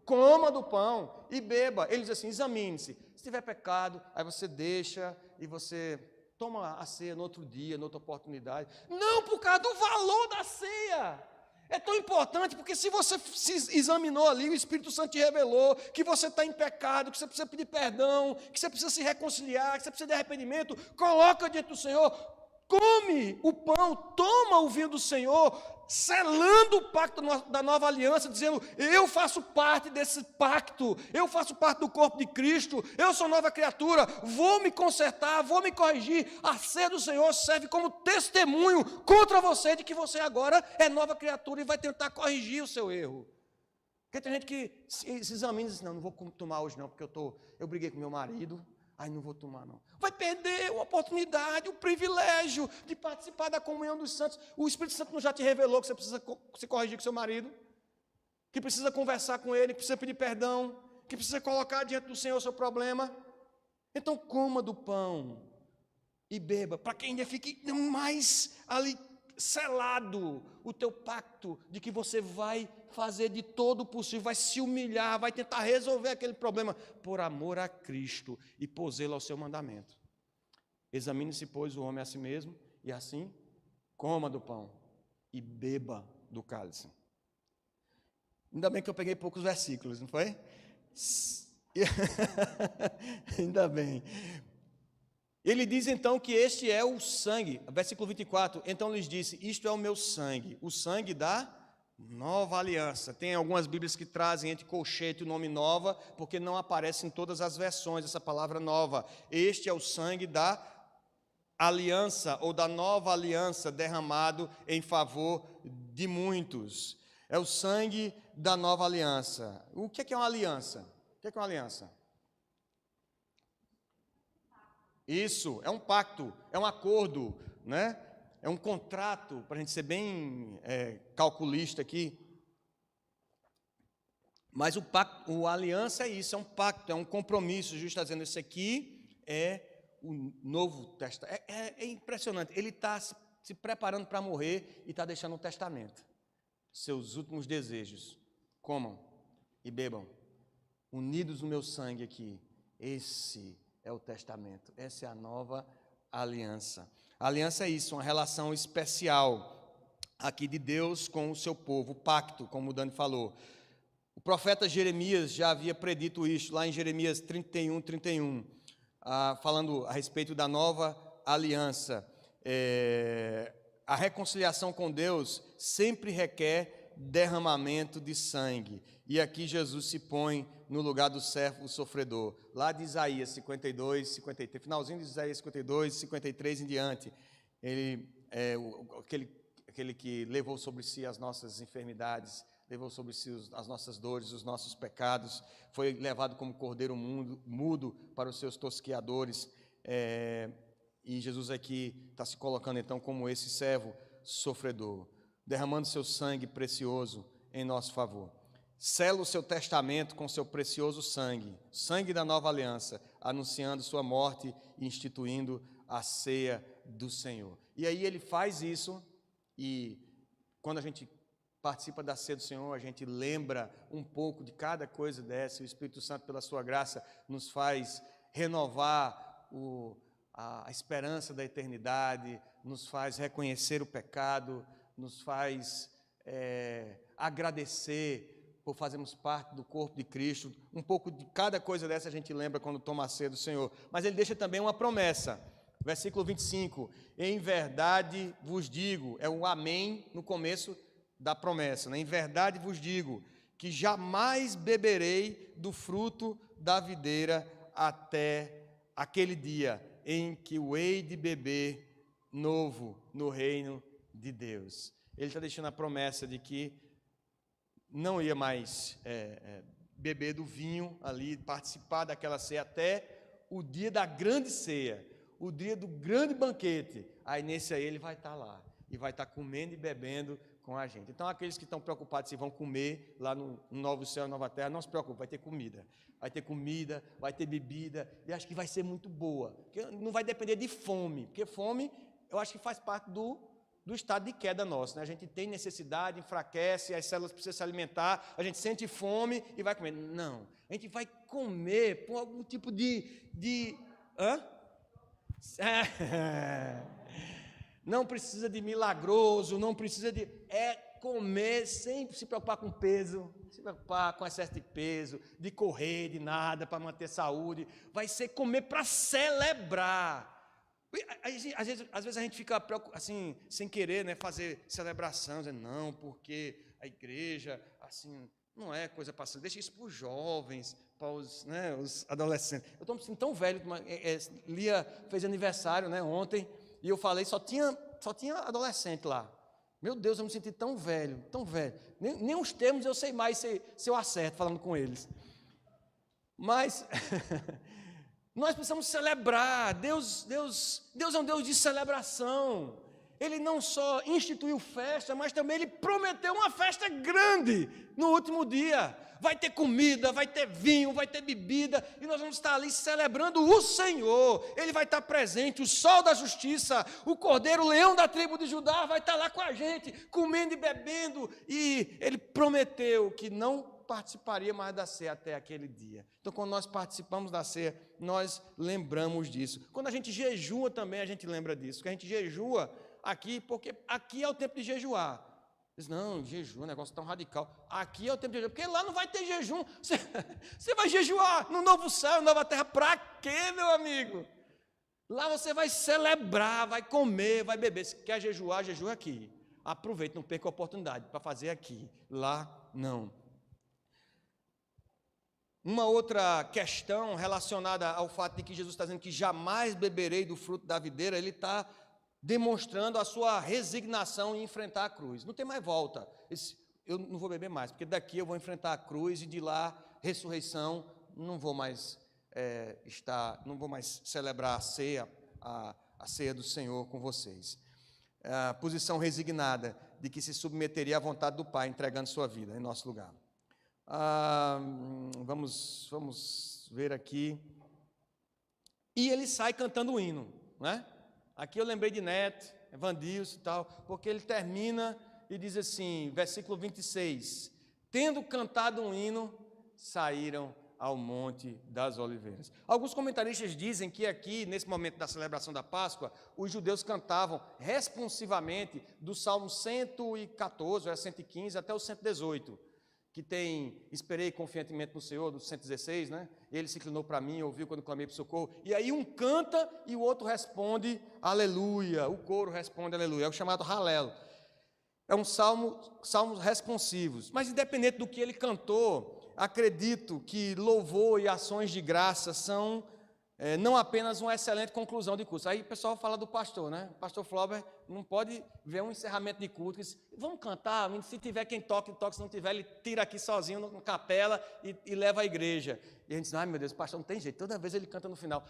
coma do pão e beba. Ele diz assim, examine-se. Se tiver pecado, aí você deixa e você toma a ceia no outro dia, noutra oportunidade. Não por causa do valor da ceia. É tão importante, porque se você se examinou ali, o Espírito Santo te revelou que você está em pecado, que você precisa pedir perdão, que você precisa se reconciliar, que você precisa de arrependimento, coloca diante do Senhor, come o pão, toma o vinho do Senhor, selando o pacto da nova aliança, dizendo, eu faço parte desse pacto, eu faço parte do corpo de Cristo, eu sou nova criatura, vou me consertar, vou me corrigir. A ceia do Senhor serve como testemunho contra você de que você agora é nova criatura e vai tentar corrigir o seu erro. Porque tem gente que se examina e diz, não vou tomar hoje não, porque eu briguei com meu marido, Ai, não vou tomar, não. Vai perder a oportunidade, o privilégio de participar da comunhão dos santos. O Espírito Santo não já te revelou que você precisa se corrigir com seu marido? Que precisa conversar com ele, que precisa pedir perdão, que precisa colocar diante do Senhor o seu problema? Então, coma do pão e beba, para que ainda fique mais ali selado o teu pacto de que você vai fazer de todo o possível, vai se humilhar, vai tentar resolver aquele problema por amor a Cristo e por zelo ao seu mandamento. Examine-se, pois, o homem a si mesmo, e assim coma do pão e beba do cálice. Ainda bem que eu peguei poucos versículos, não foi? Ainda bem. Ele diz então que este é o sangue, versículo 24, então lhes disse, isto é o meu sangue, o sangue da nova aliança. Tem algumas Bíblias que trazem entre colchete o nome nova, porque não aparece em todas as versões essa palavra nova. Este é o sangue da aliança, ou da nova aliança, derramado em favor de muitos. É o sangue da nova aliança. O que é uma aliança? O que é uma aliança? Isso, é um pacto, é um acordo, né? É um contrato, para a gente ser bem calculista aqui. Mas o pacto, a aliança é isso, é um pacto, é um compromisso. Jesus está dizendo, esse aqui é o Novo Testamento. É impressionante, ele está se preparando para morrer e está deixando um testamento. Seus últimos desejos, comam e bebam, unidos no meu sangue aqui. Esse é o testamento, essa é a nova aliança. A aliança é isso, uma relação especial aqui de Deus com o seu povo, o pacto, como o Dani falou. O profeta Jeremias já havia predito isso, lá em Jeremias 31, falando a respeito da nova aliança. A reconciliação com Deus sempre requer derramamento de sangue. E aqui Jesus se põe no lugar do servo sofredor. Lá de Isaías 52, 53, finalzinho de Isaías 52, 53 em diante. Ele é aquele que levou sobre si as nossas enfermidades, levou sobre si as nossas dores, os nossos pecados, foi levado como cordeiro mudo para os seus tosqueadores. E Jesus aqui está se colocando então como esse servo sofredor, derramando seu sangue precioso em nosso favor. Sela o seu testamento com seu precioso sangue, sangue da nova aliança, anunciando sua morte e instituindo a ceia do Senhor. E aí ele faz isso, e quando a gente participa da ceia do Senhor, a gente lembra um pouco de cada coisa dessa. O Espírito Santo, pela sua graça, nos faz renovar a esperança da eternidade, nos faz reconhecer o pecado, nos faz agradecer por fazermos parte do corpo de Cristo. Um pouco de cada coisa dessa a gente lembra quando toma a ceia do Senhor. Mas ele deixa também uma promessa. Versículo 25. Em verdade vos digo, é o amém no começo da promessa, né? Em verdade vos digo, que jamais beberei do fruto da videira até aquele dia em que o hei de beber novo no reino de Deus. Ele está deixando a promessa de que não ia mais beber do vinho ali, participar daquela ceia até o dia da grande ceia, o dia do grande banquete. Aí nesse aí ele vai estar lá e vai estar comendo e bebendo com a gente. Então aqueles que estão preocupados se vão comer lá no novo céu e nova terra, não se preocupe, vai ter comida. Vai ter comida, vai ter bebida, e acho que vai ser muito boa. Porque não vai depender de fome, porque fome eu acho que faz parte do estado de queda nosso, né? A gente tem necessidade, enfraquece, as células precisam se alimentar, a gente sente fome e vai comer. Não, a gente vai comer por algum tipo de não precisa de milagroso, não precisa de... comer sem se preocupar com peso, se preocupar com excesso de peso, de correr, de nada, para manter saúde. Vai ser comer para celebrar. Às vezes a gente fica assim, sem querer, né, fazer celebração, dizendo, não, porque a igreja, assim, não é coisa passada, deixa isso para os jovens, para os adolescentes. Eu estou me sentindo tão velho, Lia fez aniversário, né, ontem, e eu falei, só tinha adolescente lá. Meu Deus, eu me senti tão velho, tão velho. Nem os termos eu sei mais se eu acerto falando com eles. Mas Nós precisamos celebrar. Deus é um Deus de celebração. Ele não só instituiu festa, mas também Ele prometeu uma festa grande no último dia. Vai ter comida, vai ter vinho, vai ter bebida, e nós vamos estar ali celebrando o Senhor. Ele vai estar presente, o sol da justiça, o cordeiro, o leão da tribo de Judá vai estar lá com a gente, comendo e bebendo, e Ele prometeu que não participaria mais da ceia até aquele dia. Então, quando nós participamos da ceia, nós lembramos disso. Quando a gente jejua também, a gente lembra disso, que a gente jejua aqui, porque aqui é o tempo de jejuar. Diz, não, jejum, um negócio tão radical. Aqui é o tempo de jejum, porque lá não vai ter jejum. Você vai jejuar no novo céu, nova terra, para quê, meu amigo? Lá você vai celebrar, vai comer, vai beber. Se quer jejuar, jejua aqui. Aproveite, não perca a oportunidade para fazer aqui. Lá, não. Uma outra questão relacionada ao fato de que Jesus está dizendo que jamais beberei do fruto da videira, ele está demonstrando a sua resignação em enfrentar a cruz. Não tem mais volta. Eu não vou beber mais, porque daqui eu vou enfrentar a cruz e de lá, ressurreição, não vou mais não vou mais celebrar a ceia, a ceia do Senhor com vocês. A posição resignada de que se submeteria à vontade do Pai, entregando sua vida em nosso lugar. Vamos ver aqui. E ele sai cantando o hino, né? Aqui eu lembrei de Neto, Evandilson e tal, porque ele termina e diz assim, versículo 26, tendo cantado um hino, saíram ao Monte das Oliveiras. Alguns comentaristas dizem que aqui, nesse momento da celebração da Páscoa, os judeus cantavam responsivamente do Salmo 114, 115 até o 118, que tem, esperei confiantemente no Senhor, do 116, né? Ele se inclinou para mim, ouviu quando clamei por socorro, e aí um canta e o outro responde, aleluia, o coro responde, aleluia, é o chamado Halel. É um salmos responsivos, mas independente do que ele cantou, acredito que louvor e ações de graça são não apenas uma excelente conclusão de culto. Aí o pessoal fala do pastor, né? O pastor Flauber não pode ver um encerramento de culto e diz, vamos cantar, se tiver quem toque, se não tiver, ele tira aqui sozinho na capela e leva à igreja. E a gente diz, ai meu Deus, o pastor não tem jeito, toda vez ele canta no final.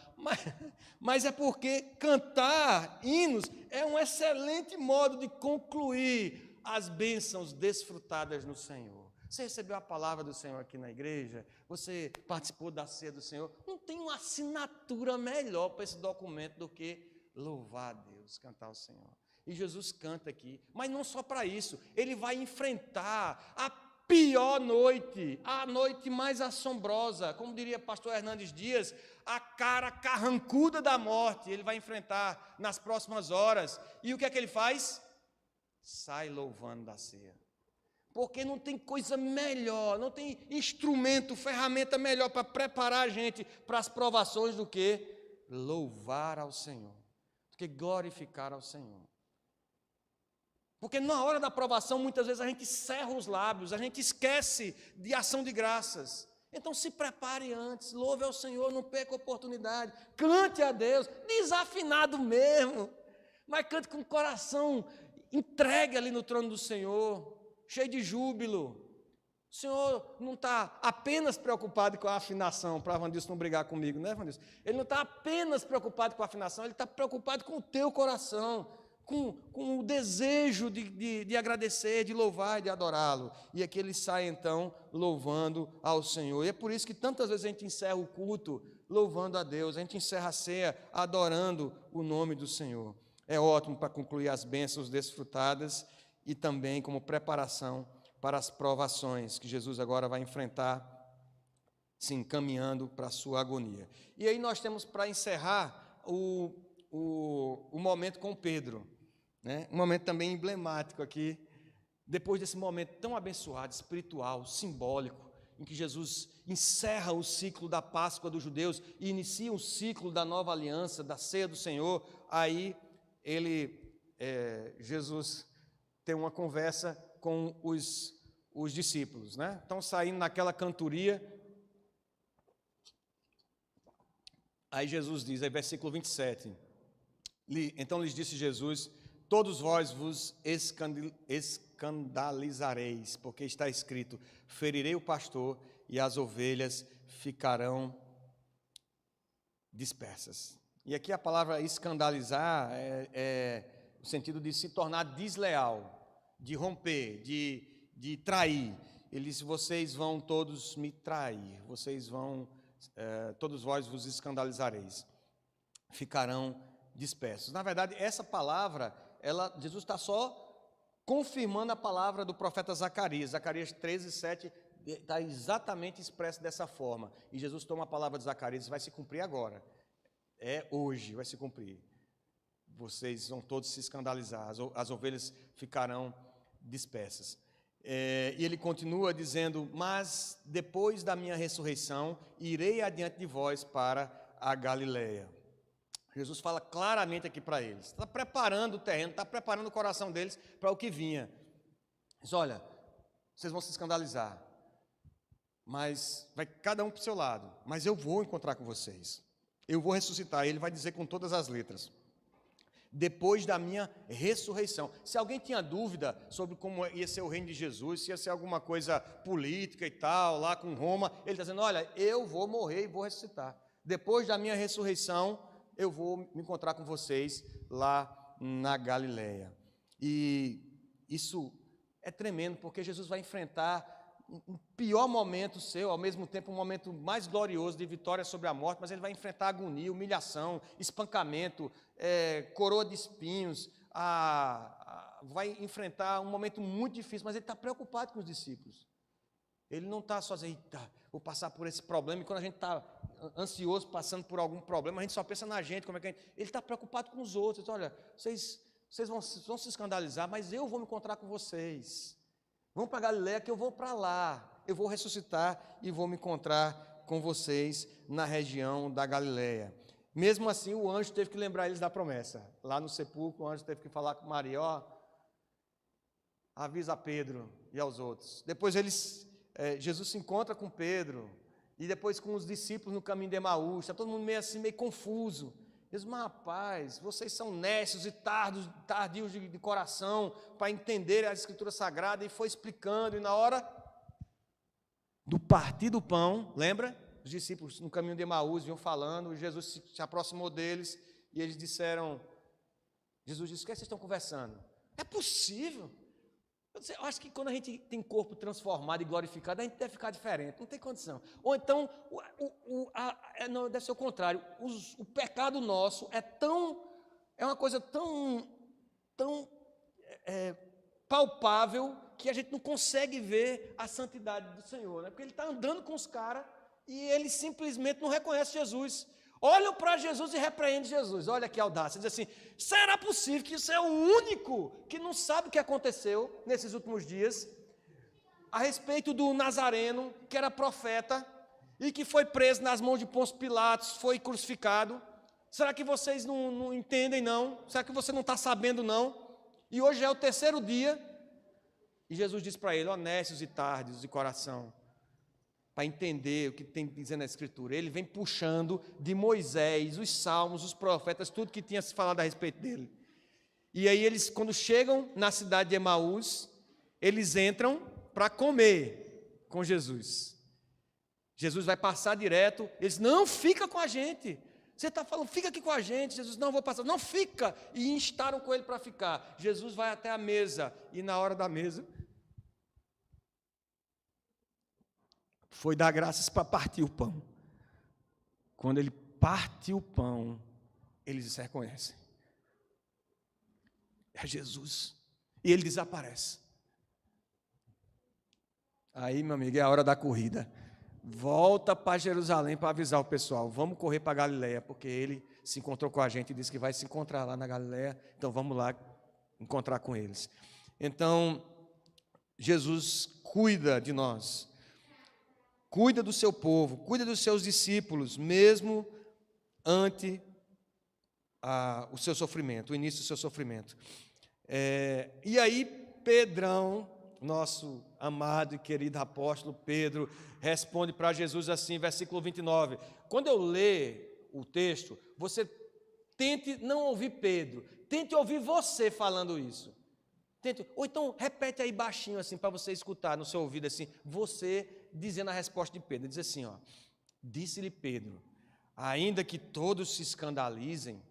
Mas é porque cantar hinos é um excelente modo de concluir as bênçãos desfrutadas no Senhor. Você recebeu a palavra do Senhor aqui na igreja? Você participou da ceia do Senhor? Não tem uma assinatura melhor para esse documento do que louvar a Deus, cantar ao Senhor. E Jesus canta aqui, mas não só para isso, ele vai enfrentar a pior noite, a noite mais assombrosa, como diria pastor Hernandes Dias, a cara carrancuda da morte, ele vai enfrentar nas próximas horas. E o que é que ele faz? Sai louvando da ceia. Porque não tem coisa melhor, não tem instrumento, ferramenta melhor para preparar a gente para as provações do que louvar ao Senhor, do que glorificar ao Senhor. Porque na hora da provação, muitas vezes a gente cerra os lábios, a gente esquece de ação de graças. Então se prepare antes, louve ao Senhor, não perca a oportunidade, cante a Deus, desafinado mesmo, mas cante com o coração entregue ali no trono do Senhor, cheio de júbilo. O Senhor não está apenas preocupado com a afinação, para Evandilson não brigar comigo, né, Evandilson? Ele não está apenas preocupado com a afinação, ele está preocupado com o teu coração, com o desejo de agradecer, de louvar e de adorá-lo. E aqui ele sai, então, louvando ao Senhor. E é por isso que tantas vezes a gente encerra o culto louvando a Deus, a gente encerra a ceia adorando o nome do Senhor. É ótimo para concluir as bênçãos desfrutadas e também como preparação para as provações que Jesus agora vai enfrentar, se encaminhando para a sua agonia. E aí nós temos para encerrar o momento com Pedro, né? Um momento também emblemático aqui, depois desse momento tão abençoado, espiritual, simbólico, em que Jesus encerra o ciclo da Páscoa dos judeus e inicia o ciclo da nova aliança, da ceia do Senhor. Aí Jesus tem uma conversa com os discípulos, né? Estão saindo naquela cantoria. Aí Jesus diz, aí versículo 27, então lhes disse Jesus, todos vós vos escandalizareis, porque está escrito, ferirei o pastor e as ovelhas ficarão dispersas. E aqui a palavra escandalizar é o sentido de se tornar desleal, de romper, de trair. Ele disse: vocês vão todos me trair, vocês vão, todos vós vos escandalizareis, ficarão dispersos. Na verdade, essa palavra, Jesus está só confirmando a palavra do profeta Zacarias. Zacarias 13:7 está exatamente expresso dessa forma. E Jesus toma a palavra de Zacarias e vai se cumprir agora. Hoje vai se cumprir. Vocês vão todos se escandalizar, as ovelhas ficarão dispersas. E ele continua dizendo: mas depois da minha ressurreição, irei adiante de vós para a Galileia. Jesus fala claramente aqui para eles, está preparando o terreno, está preparando o coração deles para o que vinha. Diz: olha, vocês vão se escandalizar, mas vai cada um para o seu lado, mas eu vou encontrar com vocês, eu vou ressuscitar. Ele vai dizer com todas as letras: depois da minha ressurreição. Se alguém tinha dúvida sobre como ia ser o reino de Jesus, se ia ser alguma coisa política e tal, lá com Roma, ele está dizendo: olha, eu vou morrer e vou ressuscitar. Depois da minha ressurreição, eu vou me encontrar com vocês lá na Galileia. E isso é tremendo, porque Jesus vai enfrentar um pior momento seu, ao mesmo tempo um momento mais glorioso de vitória sobre a morte, mas ele vai enfrentar agonia, humilhação, espancamento, coroa de espinhos, vai enfrentar um momento muito difícil, mas ele está preocupado com os discípulos. Ele não está só dizendo: eita, vou passar por esse problema. E quando a gente está ansioso, passando por algum problema, a gente só pensa na gente, como é que ele está preocupado com os outros. Olha, vocês vão se escandalizar, mas eu vou me encontrar com vocês. Vão para Galileia, que eu vou para lá. Eu vou ressuscitar e vou me encontrar com vocês na região da Galileia. Mesmo assim, o anjo teve que lembrar eles da promessa. Lá no sepulcro, o anjo teve que falar com Maria: ó, avisa a Pedro e aos outros. Depois Jesus se encontra com Pedro e depois com os discípulos no caminho de Emaús. Está todo mundo meio assim, meio confuso. Diz: mas rapaz, vocês são nécios e tardios de coração para entender a Escritura Sagrada. E foi explicando, e na hora do partir do pão, lembra? Os discípulos no caminho de Emaús vinham falando, e Jesus se aproximou deles, e eles disseram, Jesus disse: o que vocês estão conversando? É possível? Eu acho que quando a gente tem corpo transformado e glorificado, a gente deve ficar diferente, não tem condição. Ou então, não, deve ser o contrário, o pecado nosso é uma coisa tão palpável, que a gente não consegue ver a santidade do Senhor, né? Porque ele está andando com os caras e ele simplesmente não reconhece Jesus. Olham para Jesus e repreendem Jesus. Olha que audácia, diz assim: será possível que você é o único que não sabe o que aconteceu nesses últimos dias a respeito do Nazareno, que era profeta e que foi preso nas mãos de Pôncio Pilatos, foi crucificado? Será que vocês não entendem, não? Será que você não está sabendo, não? E hoje é o terceiro dia, e Jesus diz para ele: honestos e tardios de coração, para entender o que tem dizendo na Escritura. Ele vem puxando de Moisés, os salmos, os profetas, tudo que tinha se falado a respeito dele. E aí eles, quando chegam na cidade de Emaús, eles entram para comer com Jesus. Jesus vai passar direto, eles: não, fica com a gente. Você está falando, fica aqui com a gente. Jesus: não, vou passar. Não, fica. E instaram com ele para ficar. Jesus vai até a mesa, e na hora da mesa, foi dar graças para partir o pão. Quando ele parte o pão, eles se reconhecem. É Jesus. E ele desaparece. Aí, meu amigo, é a hora da corrida. Volta para Jerusalém para avisar o pessoal: vamos correr para Galileia, porque ele se encontrou com a gente e disse que vai se encontrar lá na Galileia, então vamos lá encontrar com eles. Então, Jesus cuida de nós, cuida do seu povo, cuida dos seus discípulos, mesmo ante o seu sofrimento, o início do seu sofrimento. E aí, Pedrão, nosso amado e querido apóstolo Pedro, responde para Jesus assim, versículo 29. Quando eu ler o texto, você tente não ouvir Pedro, tente ouvir você falando isso. Ou então repete aí baixinho assim, para você escutar no seu ouvido assim, você dizendo a resposta de Pedro. Diz assim, ó: disse-lhe Pedro: ainda que todos se escandalizem,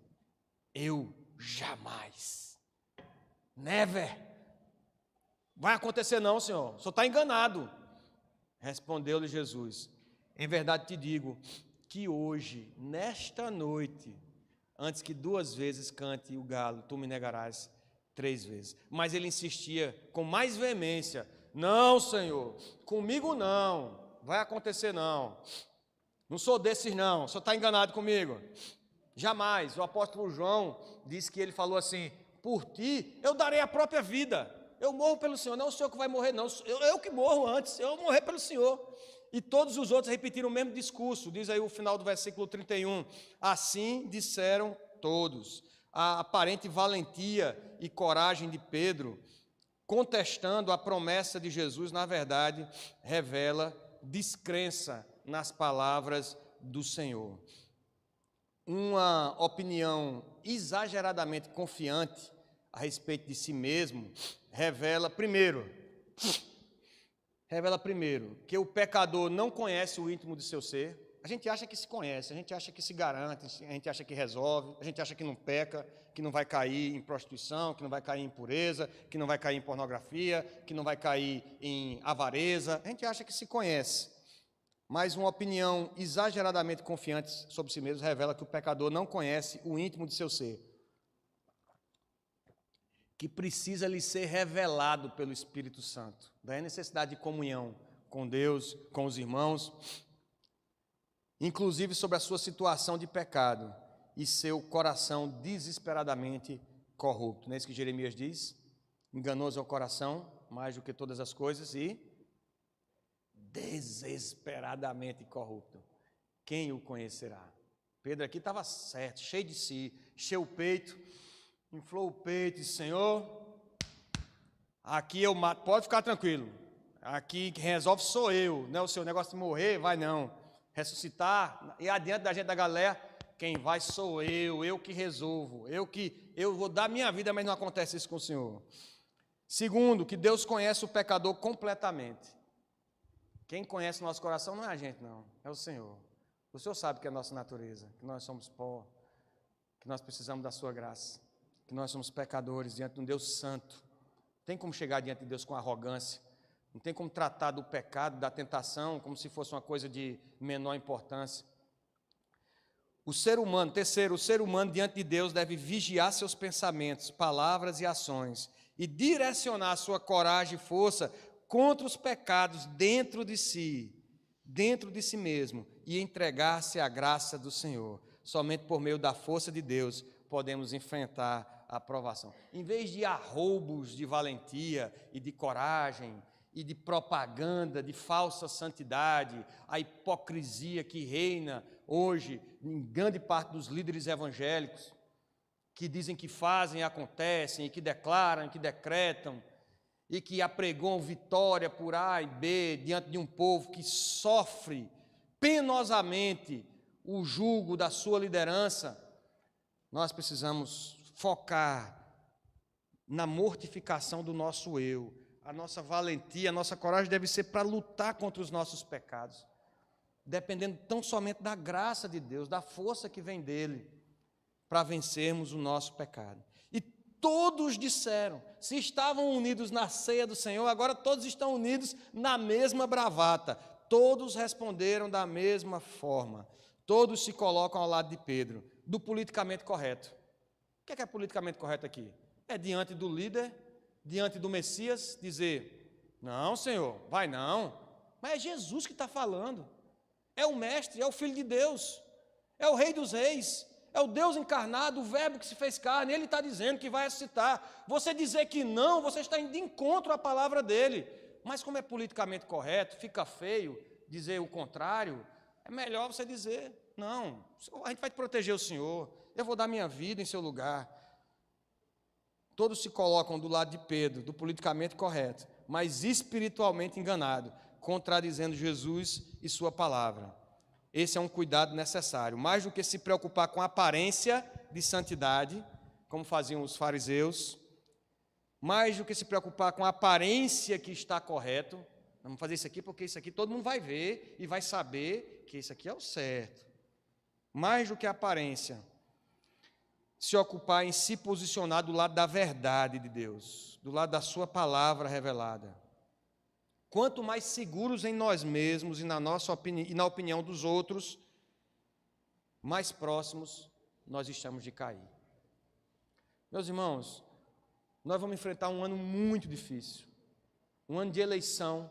eu jamais. Never. Vai acontecer não, Senhor. O Senhor está enganado. Respondeu-lhe Jesus: em verdade te digo que hoje, nesta noite, antes que 2 vezes cante o galo, tu me negarás 3 vezes. Mas ele insistia com mais veemência: não, Senhor, comigo não, vai acontecer não. Não sou desses não, o Senhor está enganado comigo. Jamais. O apóstolo João disse que ele falou assim: por ti eu darei a própria vida. Eu morro pelo Senhor, não é o Senhor que vai morrer não, eu que morro antes, eu vou morrer pelo Senhor. E todos os outros repetiram o mesmo discurso, diz aí o final do versículo 31, assim disseram todos. A aparente valentia e coragem de Pedro, contestando a promessa de Jesus, na verdade, revela descrença nas palavras do Senhor. Uma opinião exageradamente confiante a respeito de si mesmo revela primeiro que o pecador não conhece o íntimo de seu ser. A gente acha que se conhece, a gente acha que se garante, a gente acha que resolve, a gente acha que não peca, que não vai cair em prostituição, que não vai cair em impureza, que não vai cair em pornografia, que não vai cair em avareza. A gente acha que se conhece. Mas uma opinião exageradamente confiante sobre si mesmo revela que o pecador não conhece o íntimo de seu ser, que precisa lhe ser revelado pelo Espírito Santo. Daí a necessidade de comunhão com Deus, com os irmãos, inclusive sobre a sua situação de pecado e seu coração desesperadamente corrupto. Não é isso que Jeremias diz? Enganoso é o coração, mais do que todas as coisas, e desesperadamente corrupto. Quem o conhecerá? Pedro aqui estava certo, cheio de si, encheu o peito, inflou o peito e disse: Senhor, aqui eu mato, pode ficar tranquilo, aqui quem resolve sou eu, não é o seu negócio de morrer, vai não, ressuscitar, e adiante da gente da galera, quem vai sou eu que resolvo, eu vou dar minha vida, mas não acontece isso com o Senhor. Segundo, que Deus conhece o pecador completamente. Quem conhece o nosso coração não é a gente não, é o Senhor. O Senhor sabe que é a nossa natureza, que nós somos pó, que nós precisamos da sua graça, que nós somos pecadores diante de um Deus santo. Não tem como chegar diante de Deus com arrogância, não tem como tratar do pecado, da tentação, como se fosse uma coisa de menor importância. O ser humano, terceiro, o ser humano diante de Deus deve vigiar seus pensamentos, palavras e ações e direcionar a sua coragem e força contra os pecados dentro de si mesmo e entregar-se à graça do Senhor. Somente por meio da força de Deus podemos enfrentar a provação. Em vez de arroubos de valentia e de coragem e de propaganda de falsa santidade, a hipocrisia que reina hoje em grande parte dos líderes evangélicos, que dizem que fazem e acontecem, e que declaram, e que decretam, e que apregoam vitória por A e B diante de um povo que sofre penosamente o jugo da sua liderança. Nós precisamos focar na mortificação do nosso eu. A nossa valentia, a nossa coragem deve ser para lutar contra os nossos pecados, dependendo tão somente da graça de Deus, da força que vem dele, para vencermos o nosso pecado. E todos disseram, se estavam unidos na ceia do Senhor, agora todos estão unidos na mesma bravata. Todos responderam da mesma forma. Todos se colocam ao lado de Pedro, do politicamente correto. O que é politicamente correto aqui? É diante do líder, diante do Messias, dizer: não, Senhor, vai não. Mas é Jesus que está falando. É o Mestre, é o Filho de Deus, é o Rei dos Reis, é o Deus encarnado, o Verbo que se fez carne. Ele está dizendo que vai ressuscitar. Você dizer que não, você está indo de encontro à palavra dele. Mas como é politicamente correto, fica feio dizer o contrário, é melhor você dizer: não, a gente vai proteger o Senhor, eu vou dar minha vida em seu lugar. Todos se colocam do lado de Pedro, do politicamente correto, mas espiritualmente enganado, contradizendo Jesus e sua palavra. Esse é um cuidado necessário, mais do que se preocupar com a aparência de santidade, como faziam os fariseus, mais do que se preocupar com a aparência que está correto. Vamos fazer isso aqui porque isso aqui todo mundo vai ver e vai saber que isso aqui é o certo. mais do que a aparência, se ocupar em se posicionar do lado da verdade de Deus, do lado da sua palavra revelada. Quanto mais seguros em nós mesmos e na nossa opinião, e na opinião dos outros, mais próximos nós estamos de cair. Meus irmãos, nós vamos enfrentar um ano muito difícil, um ano de eleição,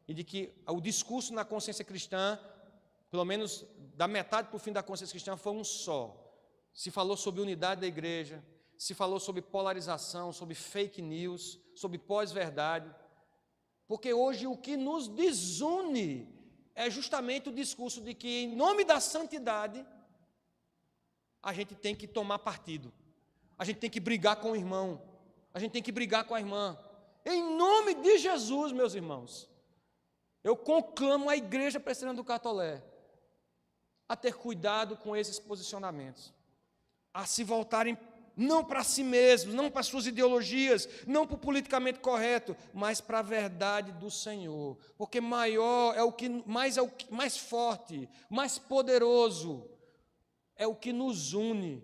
e de que o discurso na consciência cristã, pelo menos da metade para o fim da consciência cristã, foi um só. Se falou sobre unidade da igreja, se falou sobre polarização, sobre fake news, sobre pós-verdade, porque hoje o que nos desune é justamente o discurso de que, em nome da santidade, a gente tem que tomar partido, a gente tem que brigar com o irmão, a gente tem que brigar com a irmã. Em nome de Jesus, meus irmãos, eu conclamo a Igreja Presbiteriana do Catolé a ter cuidado com esses posicionamentos, a se voltarem não para si mesmos, não para suas ideologias, não para o politicamente correto, mas para a verdade do Senhor, porque maior é o que mais forte, mais poderoso é o que nos une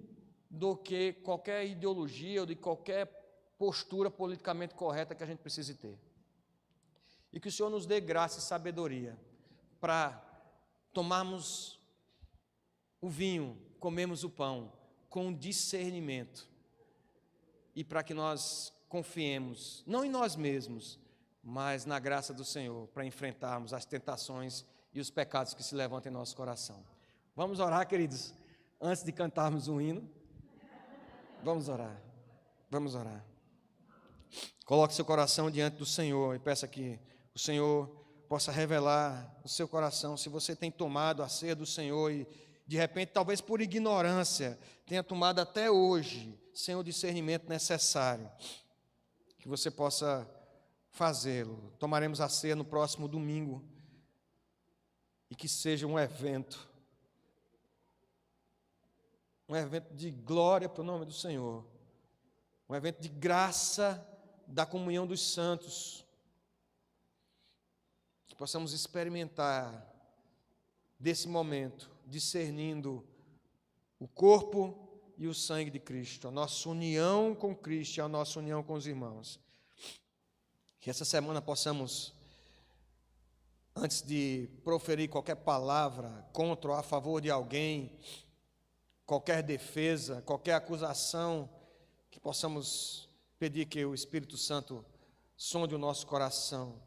do que qualquer ideologia ou de qualquer postura politicamente correta que a gente precise ter. E que o Senhor nos dê graça e sabedoria para tomarmos o vinho, comermos o pão com discernimento, e para que nós confiemos, não em nós mesmos, mas na graça do Senhor, para enfrentarmos as tentações e os pecados que se levantam em nosso coração. Vamos orar, queridos, antes de cantarmos um hino. Vamos orar, vamos orar. Coloque seu coração diante do Senhor e peça que o Senhor possa revelar no seu coração, se você tem tomado a ceia do Senhor e, de repente, talvez por ignorância, tenha tomado até hoje, sem o discernimento necessário, que você possa fazê-lo. Tomaremos a ceia no próximo domingo, e que seja um evento de glória para o nome do Senhor, um evento de graça da comunhão dos santos, que possamos experimentar desse momento, discernindo o corpo e o sangue de Cristo, a nossa união com Cristo e a nossa união com os irmãos. Que essa semana possamos, antes de proferir qualquer palavra contra ou a favor de alguém, qualquer defesa, qualquer acusação, que possamos pedir que o Espírito Santo sonde o nosso coração,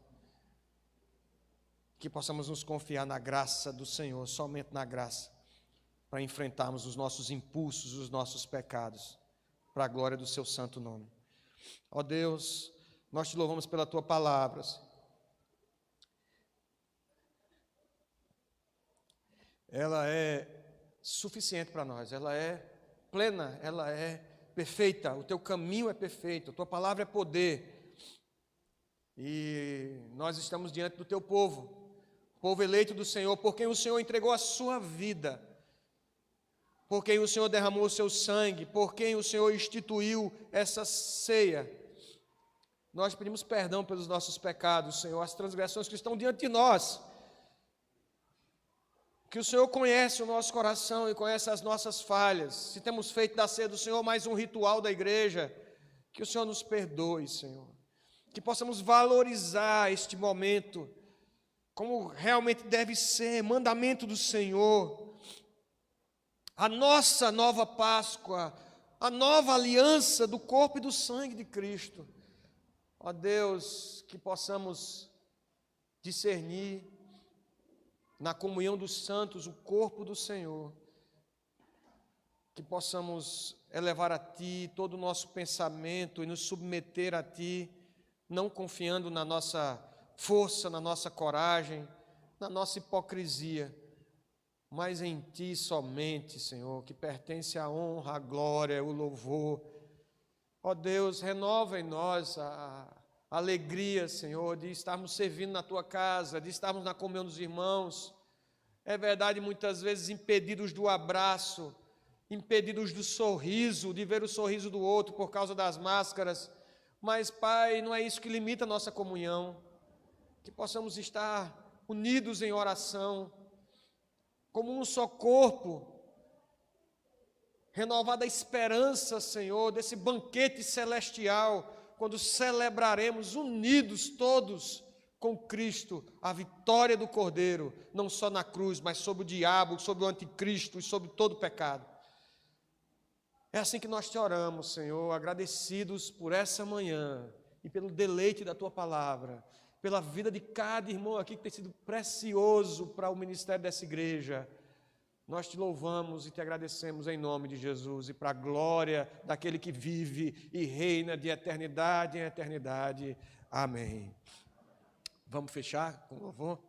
que possamos nos confiar na graça do Senhor, somente na graça, para enfrentarmos os nossos impulsos, os nossos pecados, para a glória do seu santo nome. Ó Deus, nós te louvamos pela tua palavra. Ela é suficiente para nós, ela é plena, ela é perfeita, o teu caminho é perfeito, a tua palavra é poder, e nós estamos diante do teu povo eleito do Senhor, por quem o Senhor entregou a sua vida, por quem o Senhor derramou o seu sangue, por quem o Senhor instituiu essa ceia. Nós pedimos perdão pelos nossos pecados, Senhor, as transgressões que estão diante de nós, que o Senhor conhece o nosso coração e conhece as nossas falhas. Se temos feito da ceia do Senhor mais um ritual da igreja, que o Senhor nos perdoe, Senhor. Que possamos valorizar este momento como realmente deve ser, mandamento do Senhor. A nossa nova Páscoa, a nova aliança do corpo e do sangue de Cristo. Ó Deus, que possamos discernir na comunhão dos santos, o corpo do Senhor, que possamos elevar a Ti todo o nosso pensamento e nos submeter a Ti, não confiando na nossa força, na nossa coragem, na nossa hipocrisia, mas em Ti somente, Senhor, que pertence a honra, a glória, o louvor. Ó Deus, renova em nós a alegria, Senhor, de estarmos servindo na Tua casa, de estarmos na comunhão dos irmãos. É verdade, muitas vezes impedidos do abraço, impedidos do sorriso, de ver o sorriso do outro por causa das máscaras, mas, Pai, não é isso que limita a nossa comunhão, que possamos estar unidos em oração, como um só corpo, renovada esperança, Senhor, desse banquete celestial, quando celebraremos unidos todos com Cristo a vitória do Cordeiro, não só na cruz, mas sobre o diabo, sobre o anticristo e sobre todo o pecado. É assim que nós te oramos, Senhor, agradecidos por essa manhã e pelo deleite da Tua palavra, pela vida de cada irmão aqui que tem sido precioso para o ministério dessa igreja. Nós te louvamos e te agradecemos em nome de Jesus e para a glória daquele que vive e reina de eternidade em eternidade. Amém. Vamos fechar com louvor?